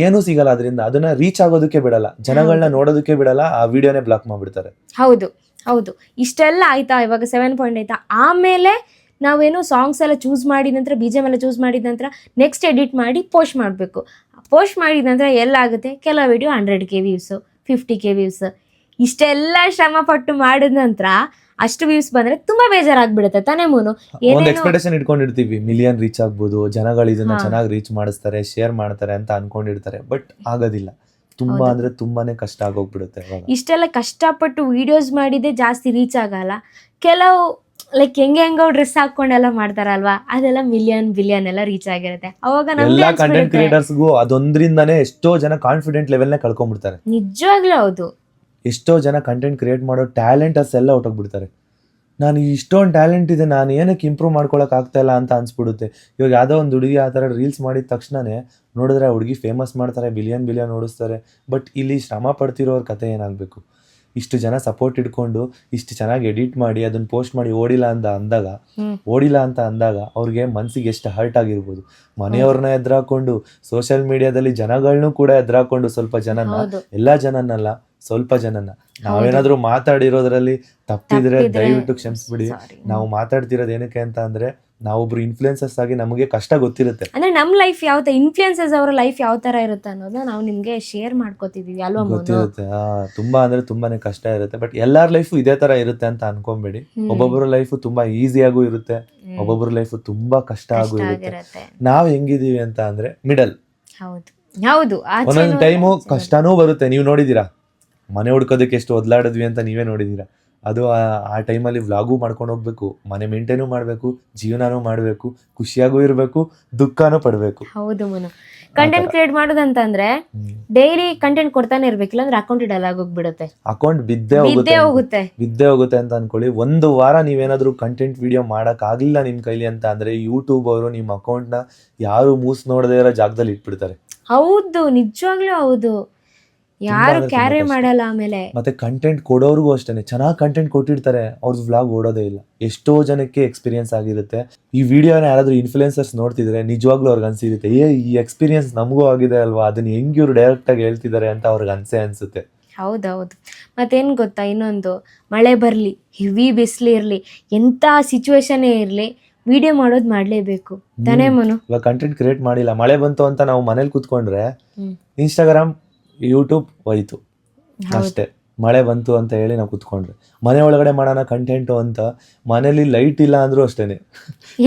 ಏನು ಸಿಗಲ್ಲ ಅದರಿಂದ. ಅದನ್ನ ರೀಚ್ ಆಗೋದಕ್ಕೆ ಬಿಡಲ್ಲ, ಜನಗಳನ್ನ ನೋಡೋದಕ್ಕೆ ಬಿಡಲ್ಲ, ಆ ವಿಡಿಯೋನೇ ಬ್ಲಾಕ್ ಮಾಡ್ಬಿಡ್ತಾರೆ. ಹೌದು ಇಷ್ಟೆಲ್ಲ ಆಯ್ತಾ? ಇವಾಗ 7 ಪಾಯಿಂಟ್ ಆಯ್ತಾ? ಆಮೇಲೆ ನಾವೇನು ಸಾಂಗ್ಸ್ ಎಲ್ಲ ಚೂಸ್ ಮಾಡಿದ ನಂತರ BGM ಎಲ್ಲ ಚೂಸ್ ಮಾಡಿದ ನಂತರ ನೆಕ್ಸ್ಟ್ ಎಡಿಟ್ ಮಾಡಿ ಪೋಸ್ಟ್ ಮಾಡಬೇಕು. ಪೋಸ್ಟ್ ಮಾಡಿದ ನಂತರ ಎಲ್ಲ ಆಗುತ್ತೆ, ಕೆಲವು video 100K views, 50K views. ಇಷ್ಟೆಲ್ಲ ಶ್ರಮ ಪಟ್ಟು ಮಾಡಿದ ನಂತರ ಅಷ್ಟು ವ್ಯೂಸ್ ಬಂದ್ರೆ ತುಂಬಾ ಬೇಜಾರಾಗ್ಬಿಡುತ್ತೆ ತಾನೇ ಮೂನು. ಒಂದು ಎಕ್ಸ್ಪೆಕ್ಟೇಷನ್ ಇಟ್ಕೊಂಡಿರ್ತೀವಿ, ಮಿಲಿಯನ್ ರೀಚ್ ಆಗ್ಬೋದು, ಜನಗಳು ಇದನ್ನ ಚೆನ್ನಾಗಿ ರೀಚ್ ಮಾಡಿಸ್ತಾರೆ, ಶೇರ್ ಮಾಡ್ತಾರೆ ಅಂತ ಅನ್ಕೊಂಡಿರ್ತಾರೆ. ಬಟ್ ಆಗೋದಿಲ್ಲ. ತುಂಬಾ ಅಂದ್ರೆ ತುಂಬಾನೇ ಕಷ್ಟ ಆಗೋಗ್ಬಿಡುತ್ತೆ. ಇಷ್ಟೆಲ್ಲ ಕಷ್ಟಪಟ್ಟು ವಿಡಿಯೋಸ್ ಮಾಡಿದ್ರೆ ಜಾಸ್ತಿ ರೀಚ್ ಆಗಲ್ಲ. ಕೆಲವು ಲೈಕ್ ಹೆಂಗೋ ಡ್ರೆಸ್ ಹಾಕೊಂಡೆಲ್ಲ ಮಾಡ್ತಾರಲ್ವಾ, ಅದೆಲ್ಲ ಬಿಲಿಯನ್ ಎಲ್ಲ ರೀಚ್ ಆಗಿರುತ್ತೆ. ಅವಾಗ ಎಲ್ಲಾ ಕಂಟೆಂಟ್ ಕ್ರಿಯೇಟರ್ಸ್ಗೂ ಅದೊಂದ್ರಿಂದಾನೇ ಎಷ್ಟೋ ಜನ ಕಾನ್ಫಿಡೆಂಟ್ ಲೆವೆಲ್ನ ಕಳ್ಕೊಂಡ್ಬಿಡ್ತಾರೆ. ನಿಜವಾಗ್ಲೂ ಹೌದು. ಎಷ್ಟೋ ಜನ ಕಂಟೆಂಟ್ ಕ್ರಿಯೇಟ್ ಮಾಡೋ ಟ್ಯಾಲೆಂಟರ್ಸ್ ಎಲ್ಲ ಹೊಟ್ಟೋಗ್ಬಿಡ್ತಾರೆ. ನಾನು ಇಷ್ಟೊಂದು ಟ್ಯಾಲೆಂಟ್ ಇದೆ, ನಾನು ಏನಕ್ಕೆ ಇಂಪ್ರೂವ್ ಮಾಡ್ಕೊಳಕ್ ಆಗ್ತಾ ಇಲ್ಲ ಅಂತ ಅನ್ಸ್ಬಿಡುತ್ತೆ. ಇವಾಗ ಯಾವುದೋ ಒಂದು ಹುಡುಗಿ ಆ ಥರ ರೀಲ್ಸ್ ಮಾಡಿದ ತಕ್ಷಣನೇ ನೋಡಿದ್ರೆ ಆ ಹುಡುಗಿ ಫೇಮಸ್ ಮಾಡ್ತಾರೆ, ಬಿಲಿಯನ್ ಓಡಿಸ್ತಾರೆ. ಬಟ್ ಇಲ್ಲಿ ಶ್ರಮ ಪಡ್ತಿರೋರ ಕತೆ ಏನಾಗಬೇಕು? ಇಷ್ಟು ಜನ ಸಪೋರ್ಟ್ ಇಟ್ಕೊಂಡು ಇಷ್ಟು ಚೆನ್ನಾಗಿ ಎಡಿಟ್ ಮಾಡಿ ಅದನ್ನ ಪೋಸ್ಟ್ ಮಾಡಿ ಓಡಿಲ್ಲ ಅಂತ ಅಂದಾಗ ಅವ್ರಿಗೆ ಮನ್ಸಿಗೆ ಎಷ್ಟು ಹರ್ಟ್ ಆಗಿರ್ಬೋದು. ಮನೆಯವ್ರನ್ನ ಎದುರಾಕೊಂಡು ಸೋಷಿಯಲ್ ಮೀಡಿಯಾದಲ್ಲಿ ಜನಗಳನ್ನೂ ಕೂಡ ಎದುರಾಕೊಂಡು ಸ್ವಲ್ಪ ಜನನ, ಎಲ್ಲಾ ಜನನಲ್ಲ ಸ್ವಲ್ಪ ಜನನ, ನಾವೇನಾದ್ರೂ ಮಾತಾಡಿರೋದ್ರಲ್ಲಿ ತಪ್ಪಿದ್ರೆ ದಯವಿಟ್ಟು ಕ್ಷಮಿಸ್ಬಿಡಿ. ನಾವು ಮಾತಾಡ್ತಿರೋದು ಏನಕ್ಕೆ ಅಂತ ಅಂದ್ರೆ ನಾವೊಬ್ರು ಇನ್ಫ್ಲುಯೆನ್ಸರ್ಸ್ ಆಗಿ ನಮಗೆ ಕಷ್ಟ ಗೊತ್ತಿರುತ್ತೆ. ಅಂದ್ರೆ ನಮ್ ಲೈಫ್ ಯಾವ ತರ, ಇನ್ಫ್ಲುಯೆನ್ಸರ್ಸ್ ಅವರ ಲೈಫ್ ಯಾವ ತರ ಇರುತ್ತೆ ಅನ್ನೋದನ್ನ ನಾವು ನಿಮ್ಗೆ ಶೇರ್ ಮಾಡ್ಕೋತಿದೀವಿ ಅಲ್ವಾ? ಗೊತ್ತಿರುತ್ತೆ. ತುಂಬಾ ಅಂದ್ರೆ ತುಂಬಾನೇ ಕಷ್ಟ ಇರುತ್ತೆ. ಬಟ್ ಎಲ್ಲಾರ ಲೈಫು ಇದೇ ತರ ಇರುತ್ತೆ ಅಂತ ಅನ್ಕೊಂಬೇಡಿ. ಒಬ್ಬೊಬ್ಬರ ಲೈಫು ತುಂಬಾ ಈಸಿಯಾಗೂ ಇರುತ್ತೆ, ಒಬ್ಬೊಬ್ಬರ ಲೈಫು ತುಂಬಾ ಕಷ್ಟ ಆಗೂ ಇರುತ್ತೆ. ನಾವ್ ಹೆಂಗಿದೀವಿ ಅಂತ ಅಂದ್ರೆ ಮಿಡಲ್. ಹೌದು. ಒಂದೊಂದು ಟೈಮು ಕಷ್ಟನೂ ಬರುತ್ತೆ. ನೀವು ನೋಡಿದೀರಾ, ಮನೆ ಹುಡ್ಕೋದಕ್ಕೆ ಎಷ್ಟು ಒದ್ಲಾಡಿದ್ವಿ ಅಂತ ನೀವೇ ನೋಡಿದೀರಾ. ಅದು ಆ ಟೈಮಲ್ಲಿ ವ್ಲಾಗೂ ಮಾಡ್ಕೊಂಡು ಹೋಗ್ಬೇಕು, ಮನೆ ಮೇಂಟೈನು ಮಾಡಬೇಕು, ಜೀವನನೂ ಮಾಡಬೇಕು, ಖುಷಿಯಾಗೂ ಇರಬೇಕು, ದುಃಖನೂ ಪಡಬೇಕು. ಹೌದು ಮನು. ಕಂಟೆಂಟ್ ಕ್ರಿಯೇಟ್ ಮಾಡೋದಂತಂದ್ರೆ ಡೈಲಿ ಕಂಟೆಂಟ್ ಕೊಡ್ತಾನೆ ಇರ್ಬೇಕು, ಇಲ್ಲಾಂದ್ರೆ ಅಕೌಂಟ್ ಡಲ್ ಆಗೋಗ್ಬಿಡುತ್ತೆ. ಅಕೌಂಟ್ ಬಿದ್ದೇ ಹೋಗುತ್ತೆ ಅಂತ ಅನ್ಕೊಳ್ಳಿ. ಒಂದು ವಾರ ನೀವೇನಾದ್ರೂ ಕಂಟೆಂಟ್ ವಿಡಿಯೋ ಮಾಡಕ್ ಆಗ್ಲಿಲ್ಲ ನಿಮ್ ಕೈಲಿ ಅಂತ ಅಂದ್ರೆ ಯೂಟ್ಯೂಬ್ ಅವರು ನಿಮ್ ಅಕೌಂಟ್ ನ ಯಾರು ಮೂಸ್ ನೋಡದೇ ಇರೋ ಜಾಗದಲ್ಲಿ ಇಟ್ಬಿಡ್ತಾರೆ. ಹೌದು, ನಿಜವಾಗ್ಲೂ ಹೌದು. ಯಾರು ಕ್ಯಾರಿ ಮಾಡಲ್ಲ. ಆಮೇಲೆ ಮತ್ತೆ ಕಂಟೆಂಟ್ ಕೊಡೋರ್ಗೂ ಅಷ್ಟೇನೆ, ಚೆನ್ನಾಗಿ ಕಂಟೆಂಟ್ ಕೊಟ್ಟಿರ್ತಾರೆ, ಅವ್ರದ್ದು ವ್ಲಾಗ್ ಓಡೋದೇ ಇಲ್ಲ. ಎಷ್ಟೋ ಜನಕ್ಕೆ ಎಕ್ಸ್ಪೀರಿಯನ್ಸ್ ಆಗಿರುತ್ತೆ. ಈ ವಿಡಿಯೋನ ಯಾರಾದ್ರೂ ಇನ್ಫ್ಲುಯೆನ್ಸರ್ಸ್ ನೋಡ್ತಿದ್ರೆ ನಿಜವಾಗ್ಲೂ ಅವ್ರಿಗೆ ಅನ್ಸಿರುತ್ತೆ, ಈ ಎಕ್ಸ್ಪೀರಿಯನ್ಸ್ ನಮಗೂ ಆಗಿದೆ ಅಲ್ವಾ, ಅದನ್ನ ಹೆಂಗ್ ಇವ್ರು ಡೈರೆಕ್ಟ್ ಆಗಿ ಹೇಳ್ತಿದ್ದಾರೆ ಅಂತ ಅವ್ರಿಗೆ ಅನ್ಸುತ್ತೆ. ಹೌದೌದು. ಮತ್ತೇನು ಗೊತ್ತಾ, ಇನ್ನೊಂದು ಮಳೆ ಬರಲಿ, ಹೆವಿ ಬಿಸಿಲು ಇರಲಿ, ಎಂಥ ಸಿಚುವೇಶನ್ನೇ ಇರಲಿ, ವಿಡಿಯೋ ಮಾಡೋದು ಮಾಡಲೇಬೇಕು ತಾನೇ ಮನು? ಇವಾಗ ಕಂಟೆಂಟ್ ಕ್ರಿಯೇಟ್ ಮಾಡಿಲ್ಲ, ಮಳೆ ಬಂತು ಅಂತ ನಾವು ಮನೇಲಿ ಕೂತ್ಕೊಂಡ್ರೆ ಇನ್ಸ್ಟಾಗ್ರಾಮ್ ಯೂಟ್ಯೂಬ್ ಹೋಯ್ತು ಅಷ್ಟೇ. ಮಳೆ ಬಂತು ಅಂತ ಹೇಳಿ ನಾವು ಕುತ್ಕೊಂಡ್ರೆ ಮನೆ ಒಳಗಡೆ ಮಾಡೋಣ ಕಂಟೆಂಟು ಅಂತ, ಮನೇಲಿ ಲೈಟ್ ಇಲ್ಲ ಅಂದ್ರೂ ಅಷ್ಟೇನೆ,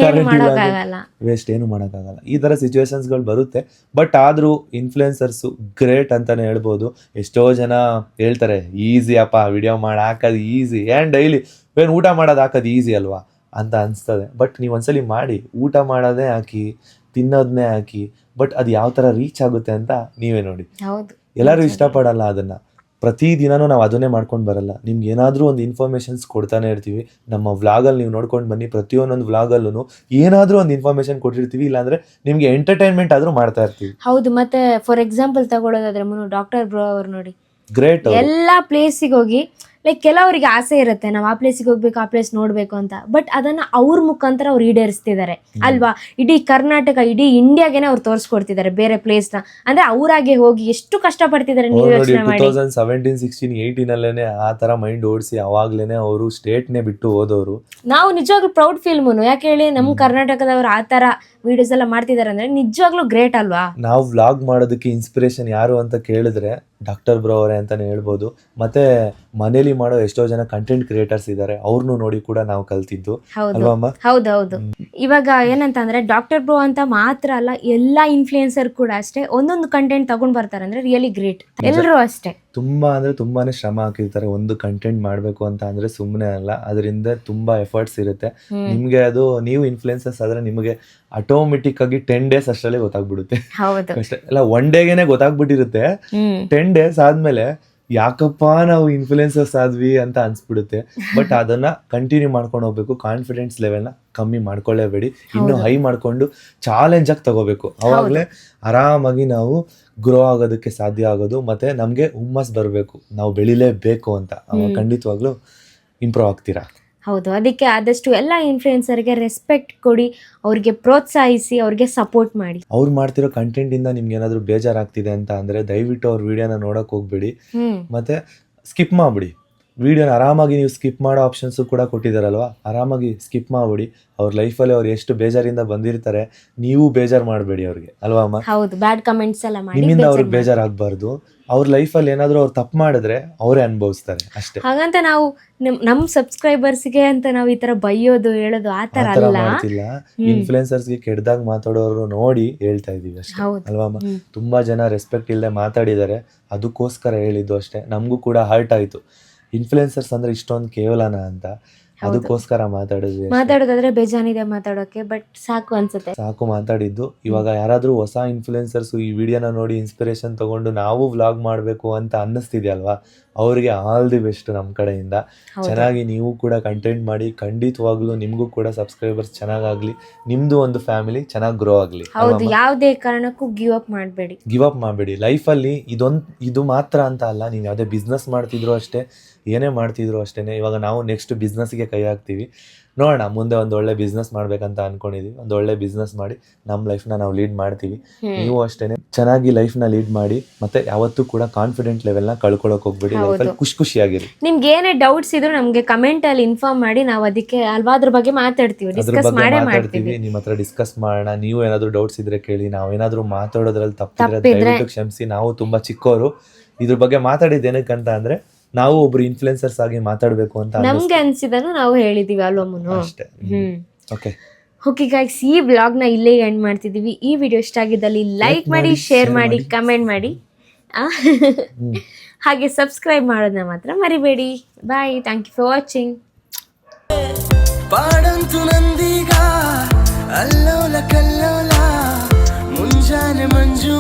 ಕರೆಂಟ್ ಇಲ್ಲ ವೇಸ್ಟ್, ಏನು ಮಾಡೋಕ್ಕಾಗಲ್ಲ. ಈ ಥರ ಸಿಚುವೇಶನ್ಸ್ಗಳು ಬರುತ್ತೆ. ಬಟ್ ಆದರೂ ಇನ್ಫ್ಲುಯೆನ್ಸರ್ಸು ಗ್ರೇಟ್ ಅಂತಾನೆ ಹೇಳ್ಬೋದು. ಎಷ್ಟೋ ಜನ ಹೇಳ್ತಾರೆ ಈಸಿ ಅಪ್ಪ ವಿಡಿಯೋ ಮಾಡಿ ಹಾಕೋದು ಈಸಿ, ಡೈಲಿ ಊಟ ಮಾಡೋದು ಹಾಕೋದು ಈಸಿ ಅಲ್ವಾ ಅಂತ ಅನಿಸ್ತದೆ. ಬಟ್ ನೀವು ಒಂದ್ಸಲಿ ಮಾಡಿ, ಊಟ ಮಾಡೋದೇ ಹಾಕಿ, ತಿನ್ನೋದನ್ನೇ ಹಾಕಿ, ಬಟ್ ಅದು ಯಾವ ಥರ ರೀಚ್ ಆಗುತ್ತೆ ಅಂತ ನೀವೇ ನೋಡಿ. ಎಲ್ಲರೂ ಇಷ್ಟಪಡಲ್ಲ ಅದನ್ನು. ಪ್ರತಿದಿನನೂ ನಾವು ಅದನ್ನೇ ಮಾಡ್ಕೊಂಡು ಬರಲ್ಲ. ನಿಮ್ಗೆ ಏನಾದರೂ ಒಂದು ಇನ್ಫಾರ್ಮೇಷನ್ಸ್ ಕೊಡ್ತಾನೆ ಇರ್ತೀವಿ. ನಮ್ಮ ವ್ಲಾಗಲ್ಲಿ ನೀವು ನೋಡ್ಕೊಂಡು ಬನ್ನಿ, ಪ್ರತಿಯೊಂದೊಂದು ವ್ಲಾಗಲ್ಲೂ ಏನಾದರೂ ಒಂದು ಇನ್ಫಾರ್ಮೇಷನ್ ಕೊಟ್ಟಿರ್ತೀವಿ, ಇಲ್ಲಾಂದರೆ ನಿಮಗೆ ಎಂಟರ್ಟೈನ್ಮೆಂಟ್ ಆದರೂ ಮಾಡ್ತಾ ಇರ್ತೀವಿ. ಹೌದು. ಮತ್ತೆ ಫಾರ್ ಎಕ್ಸಾಂಪಲ್ ತಗೊಳ್ಳೋದಾದ್ರೆ ಡಾಕ್ಟರ್ ಬ್ರೋ ಅವ್ರು ನೋಡಿ, ಗ್ರೇಟ್. ಎಲ್ಲ ಪ್ಲೇಸಿಗೆ ಹೋಗಿ, ಲೈಕ್ ಕೆಲವರಿಗೆ ಆಸೆ ಇರುತ್ತೆ ನಾವು ಆ ಪ್ಲೇಸಿಗೆ ಹೋಗ್ಬೇಕು, ಆ ಪ್ಲೇಸ್ ನೋಡ್ಬೇಕು ಅಂತ. ಬಟ್ ಅದನ್ನ ಅವ್ರ ಮುಖಾಂತರ ಅವ್ರು ಈಡೇರಿಸ್ತಿದ್ದಾರೆ ಅಲ್ವಾ? ಇಡೀ ಕರ್ನಾಟಕ, ಇಡೀ ಇಂಡಿಯಾಗೆನೆ ಅವ್ರು ತೋರಿಸ್ಕೊಡ್ತಿದ್ದಾರೆ ಬೇರೆ ಪ್ಲೇಸ್ ನ. ಅಂದ್ರೆ ಅವರಾಗೆ ಹೋಗಿ ಎಷ್ಟು ಕಷ್ಟ ಪಡ್ತಿದ್ದಾರೆ ನೀವು ಯೋಚನೆ ಮಾಡಿ. 2017, 16, 18 ಆ ತರ ಮೈಂಡ್ ಓಡಿಸಿ ಅವಾಗ್ಲೇನೆ ಅವರು ಸ್ಟೇಟ್ ನೇ ಬಿಟ್ಟು ಹೋದವರು. ನಾವು ನಿಜವಾಗ್ಲೂ ಪ್ರೌಡ್ ಫೀಲ್ ಮುನು. ಯಾಕೆ ಹೇಳಿ, ನಮ್ಮ ಕರ್ನಾಟಕದವ್ರು ಆ ತರ ವಿಡಿಯೋಸ್ ಎಲ್ಲ ಮಾಡ್ತಿದ್ದಾರೆ ಅಂದ್ರೆ ನಿಜವಾಗ್ಲೂ ಗ್ರೇಟ್ ಅಲ್ವಾ? ನಾವು ವ್ಲಾಗ್ ಮಾಡೋದಕ್ಕೆ ಇನ್ಸ್ಪಿರೇಷನ್ ಯಾರು ಅಂತ ಕೇಳಿದ್ರೆ ಡಾಕ್ಟರ್ ಬ್ರೋ ಅವರೇ ಅಂತಾನೆ ಹೇಳ್ಬೋದು. ಮತ್ತೆ ಮನೇಲಿ ಕಾಮಿಡಿ ಮಾಡೋ ಎಷ್ಟೋ ಜನ ಕಂಟೆಂಟ್ ಕ್ರಿಯೇಟರ್ಸ್ ಇದ್ದಾರೆ, ಅವ್ರನ್ನೂ ನೋಡಿ ಕೂಡ ನಾವು ಕಲ್ತಿದ್ದು ಹೌದು ಅಲ್ವಾ ಅಮ್ಮ? ಹೌದೌದು. ಇವಾಗ ಏನಂತಂದ್ರೆ ಡಾಕ್ಟರ್ ಬ್ರೋ ಅಂತ ಮಾತ್ರ ಅಲ್ಲ, ಎಲ್ಲಾ ಇನ್ಫ್ಲೂಯೆನ್ಸರ್ ಕೂಡ ಅಷ್ಟೇ ಒಂದೊಂದು ಕಂಟೆಂಟ್ ತಗೊಂಡ್ ಬರ್ತಾರೆ ಅಂದ್ರೆ ರಿಯಲಿ ಗ್ರೇಟ್. ಎಲ್ಲರೂ ಅಷ್ಟೇ ತುಂಬಾನೇ ಶ್ರಮ ಹಾಕಿರ್ತಾರೆ ಒಂದು ಕಂಟೆಂಟ್ ಮಾಡ್ಬೇಕು ಅಂತ ಅಂದ್ರೆ ಸುಮ್ಮನೆ ಅಲ್ಲ, ಅದರಿಂದ ತುಂಬಾ ಎಫರ್ಟ್ಸ್ ಇರುತ್ತೆ. ನಿಮ್ಗೆ ಅದು ನೀವು ಇನ್ಫ್ಲುಯೆನ್ಸರ್ಸ್ ಆದ್ರೆ ನಿಮಗೆ ಆಟೋಮೆಟಿಕ್ ಆಗಿ 10 days ಅಷ್ಟರಲ್ಲಿ ಗೊತ್ತಾಗ್ಬಿಡುತ್ತೆ. ಹೌದು. ಅಷ್ಟೇ ಅಲ್ಲ, 1 ಡೇಗೆನೆ ಗೊತ್ತಾಗ್ಬಿಟ್ಟಿರುತ್ತೆ. 10 days ಆದ್ಮೇಲೆ ಯಾಕಪ್ಪ ನಾವು ಇನ್ಫ್ಲುಯೆನ್ಸರ್ಸ್ ಆದ್ವಿ ಅಂತ ಅನ್ಸ್ಬಿಡುತ್ತೆ. ಬಟ್ ಅದನ್ನ ಕಂಟಿನ್ಯೂ ಮಾಡ್ಕೊಂಡು ಹೋಗ್ಬೇಕು. ಕಾನ್ಫಿಡೆನ್ಸ್ ಲೆವೆಲ್ನ ಕಮ್ಮಿ ಮಾಡ್ಕೊಳ್ಳೇಬೇಡಿ, ಇನ್ನು ಹೈ ಮಾಡ್ಕೊಂಡು ಚಾಲೆಂಜ್ ಆಗಿ ತಗೋಬೇಕು. ಅವಾಗಲೇ ಆರಾಮಾಗಿ ನಾವು ಗ್ರೋ ಆಗೋದಕ್ಕೆ ಸಾಧ್ಯ ಆಗೋದು. ಮತ್ತೆ ನಮ್ಗೆ ಹುಮ್ಮಸ್ ಬರಬೇಕು, ನಾವು ಬೆಳಿಲೇಬೇಕು ಅಂತ. ಅವಾಗ ಖಂಡಿತವಾಗ್ಲೂ ಇಂಪ್ರೂವ್ ಆಗ್ತೀರಾ. ಹೌದು. ಅದಕ್ಕೆ ಆದಷ್ಟು ಎಲ್ಲ ಇನ್ಫ್ಲುಯೆನ್ಸರ್ಗೆ ರೆಸ್ಪೆಕ್ಟ್ ಕೊಡಿ, ಅವ್ರಿಗೆ ಪ್ರೋತ್ಸಾಹಿಸಿ, ಅವ್ರಿಗೆ ಸಪೋರ್ಟ್ ಮಾಡಿ. ಅವ್ರು ಮಾಡ್ತಿರೋ ಕಂಟೆಂಟ್ ಇಂದ ನಿಮ್ಗೆ ಏನಾದ್ರು ಬೇಜಾರಾಗ್ತಿದೆ ಅಂತ ಅಂದ್ರೆ ದಯವಿಟ್ಟು ಅವ್ರ ವಿಡಿಯೋನ ನೋಡಕ್ ಹೋಗ್ಬೇಡಿ, ಮತ್ತೆ ಸ್ಕಿಪ್ ಮಾಡ್ಬಿಡಿ. ವಿಡಿಯೋನ ಆರಾಮಾಗಿ ನೀವು ಸ್ಕಿಪ್ ಮಾಡೋ ಆಪ್ಷನ್ಸ್ ಕೂಡ ಕೊಟ್ಟಿದಾರಲ್ವಾ, ಆರಾಮಾಗಿ ಸ್ಕಿಪ್ ಮಾಡ್ಬಿಡಿ. ಅವ್ರ ಲೈಫಲ್ಲಿ ಅವ್ರು ಎಷ್ಟು ಬೇಜಾರಿಂದ ಬಂದಿರ್ತಾರೆ, ನೀವು ಬೇಜಾರ್ ಮಾಡಬೇಡಿ ಅವ್ರಿಗೆ, ಅಲ್ವಾ ಅಮ್ಮ? ಹೌದು. ಬ್ಯಾಡ್ ಕಮೆಂಟ್ಸ್ ಎಲ್ಲ ಮಾಡಿ ನಿಮ್ಮಿಂದ ಅವ್ರಿಗೆ ಬೇಜಾರಾಗಬಾರ್ದು. ಅವ್ರ ಲೈಫಲ್ಲಿ ಏನಾದ್ರು ಅವ್ರು ತಪ್ಪು ಮಾಡಿದ್ರೆ ಅವರೇ ಅನುಭವಿಸ್ತಾರೆ ಅಷ್ಟೇ. ಹಾಗಂತ ನಾವು ನಮ್ ಸಬ್ಸ್ಕ್ರೈಬರ್ಸ್ಗೆ ಅಂತ ನಾವು ಈ ತರ ಬೈಯೋದು ಹೇಳೋದು ಆ ತರ ಅಲ್ಲ. ಮಾಡ್ತಿಲ್ಲ. ಇನ್ಫ್ಲುಯೆನ್ಸರ್ಸ್ಗೆ ಕೆಟ್ಟದಾಗ ಮಾತಾಡೋರು ನೋಡಿ ಹೇಳ್ತಾ ಇದೀವಿ ಅಷ್ಟೇ, ಅಲ್ವಾ ಅಮ್ಮ? ತುಂಬಾ ಜನ ರೆಸ್ಪೆಕ್ಟ್ ಇಲ್ಲದೆ ಮಾತಾಡಿದ್ದಾರೆ, ಅದಕ್ಕೋಸ್ಕರ ಹೇಳಿದ್ದು ಅಷ್ಟೇ. ನಮಗೂ ಕೂಡ ಹರ್ಟ್ ಆಯ್ತು, ಇನ್ಫ್ಲುಯೆನ್ಸರ್ಸ್ ಅಂದ್ರೆ ಇಷ್ಟೊಂದು ಕೇವಲನ ಅಂತ. ಅದಕ್ಕೋಸ್ಕರ ಮಾತಾಡೋದಾದ್ರೆ ಬೇಜಾನಿದೆ ಮಾತಾಡೋಕೆ, ಬಟ್ ಸಾಕು ಅನ್ಸುತ್ತೆ. ಸಾಕು ಮಾತಾಡಿದ್ದು. ಇವಾಗ ಯಾರಾದ್ರೂ ಹೊಸ ಇನ್ಫ್ಲುಯೆನ್ಸರ್ಸ್ ಈ ವಿಡಿಯೋನ ನೋಡಿ ಇನ್ಸ್ಪಿರೇಷನ್ ತಗೊಂಡು ನಾವು ವ್ಲಾಗ್ ಮಾಡಬೇಕು ಅಂತ ಅನ್ನಿಸ್ತಿದ್ಯಲ್ವಾ, ಅವ್ರಿಗೆ ಆಲ್ ದಿ ಬೆಸ್ಟ್ ನಮ್ಮ ಕಡೆಯಿಂದ. ಚೆನ್ನಾಗಿ ನೀವು ಕೂಡ ಕಂಟೆಂಟ್ ಮಾಡಿ, ಖಂಡಿತವಾಗ್ಲೂ ನಿಮಗೂ ಕೂಡ ಸಬ್ಸ್ಕ್ರೈಬರ್ಸ್ ಚೆನ್ನಾಗಾಗ್ಲಿ, ನಿಮ್ದು ಒಂದು ಫ್ಯಾಮಿಲಿ ಚೆನ್ನಾಗಿ ಗ್ರೋ ಆಗ್ಲಿ. ಹೌದು. ಯಾವುದೇ ಕಾರಣಕ್ಕೂ ಗಿವ್ ಅಪ್ ಮಾಡಬೇಡಿ ಲೈಫಲ್ಲಿ. ಇದು ಮಾತ್ರ ಅಂತ ಅಲ್ಲ, ನೀವು ಯಾವುದೇ ಬಿಸ್ನೆಸ್ ಮಾಡ್ತಿದ್ರು ಅಷ್ಟೇ, ಏನೇ ಮಾಡ್ತಿದ್ರು ಅಷ್ಟೇನೆ. ಇವಾಗ ನಾವು ನೆಕ್ಸ್ಟ್ ಬಿಸ್ನೆಸ್ಗೆ ಕೈ ಹಾಕ್ತೀವಿ, ನೋಡೋಣ. ಮುಂದೆ ಒಂದು ಒಳ್ಳೆ ಬಿಸ್ನೆಸ್ ಮಾಡ್ಬೇಕಂತ ಅನ್ಕೊಂಡಿದೀವಿ. ಒಂದು ಒಳ್ಳೆ ಬಿಸ್ನೆಸ್ ಮಾಡಿ ನಮ್ಮ ಲೈಫ್ನ ನಾವು ಲೀಡ್ ಮಾಡ್ತೀವಿ. ನೀವು ಅಷ್ಟೇನೆ ಚೆನ್ನಾಗಿ ಲೈಫ್ನ ಲೀಡ್ ಮಾಡಿ, ಮತ್ತೆ ಯಾವತ್ತೂ ಕೂಡ ಕಾನ್ಫಿಡೆಂಟ್ ಲೆವೆಲ್ನ ಕಳ್ಕೊಳಕ್ ಹೋಗ್ಬೇಡಿ. ಲೈಫಲ್ಲಿ ಖುಷಿಯಾಗಿರಿ. ನಿಮ್ಗೆ ಏನೇ ಡೌಟ್ಸ್ ಇದ್ರು ನಮ್ಗೆ ಕಮೆಂಟ್ ಅಲ್ಲಿ ಇನ್ಫಾರ್ಮ್ ಮಾಡಿ, ನಾವು ಅದಕ್ಕೆ ಅಲ್ವಾ ಅದ್ರ ಬಗ್ಗೆ ಮಾತಾಡ್ತೀವಿ, ಡಿಸ್ಕಸ್ ಮಾಡ್ತೀವಿ. ನಿಮ್ಮ ಹತ್ರ ಡಿಸ್ಕಸ್ ಮಾಡೋಣ. ನೀವು ಏನಾದ್ರು ಡೌಟ್ಸ್ ಇದ್ರೆ ಕೇಳಿ. ನಾವೇನಾದ್ರೂ ಮಾತಾಡೋದ್ರಲ್ಲಿ ತಪ್ಪಿದ್ರೆ ದಯವಿಟ್ಟು ಕ್ಷಮಿಸಿ. ನಾವು ತುಂಬಾ ಚಿಕ್ಕವರು. ಇದ್ರ ಬಗ್ಗೆ ಮಾತಾಡಿದ್ದೇನಕ್ಕಂತ ಅಂದ್ರೆ ನಾವು ಒಬ್ರು ಇನ್ಫ್ಲುಯೆನ್ಸರ್ಸ್ ಆಗಿ ಮಾತಾಡ್ಬೇಕು ಅಂತ ನಮ್ಗೆ ಅನ್ಸಿದನು ನಾವು ಹೇಳಿದೀವಿ ಅಲ್ವಮ್ಮನು ಅಷ್ಟೇ. ಓಕೆ ಗೈಸ್, ಈ ಬ್ಲಾಗ್ ನ ಇಲ್ಲೇ ಎಂಡ್ ಮಾಡ್ತಿದೀವಿ. ಈ ವಿಡಿಯೋ ಇಷ್ಟ ಆಗಿದ್ದಲ್ಲಿ ಲೈಕ್ ಮಾಡಿ, ಶೇರ್ ಮಾಡಿ, ಕಮೆಂಟ್ ಮಾಡಿ, ಹಾಗೆ ಸಬ್ಸ್ಕ್ರೈಬ್ ಮಾಡೋದನ್ನ ಮಾತ್ರ ಮರಿಬೇಡಿ. Bye. Thank you for watching. ಪಾಡಂತು ನಂದೀಗ ಅಲ್ಲೋಲ ಕಲ್ಲೋಲ ಮುಂಜಾನೆ ಮಂಜು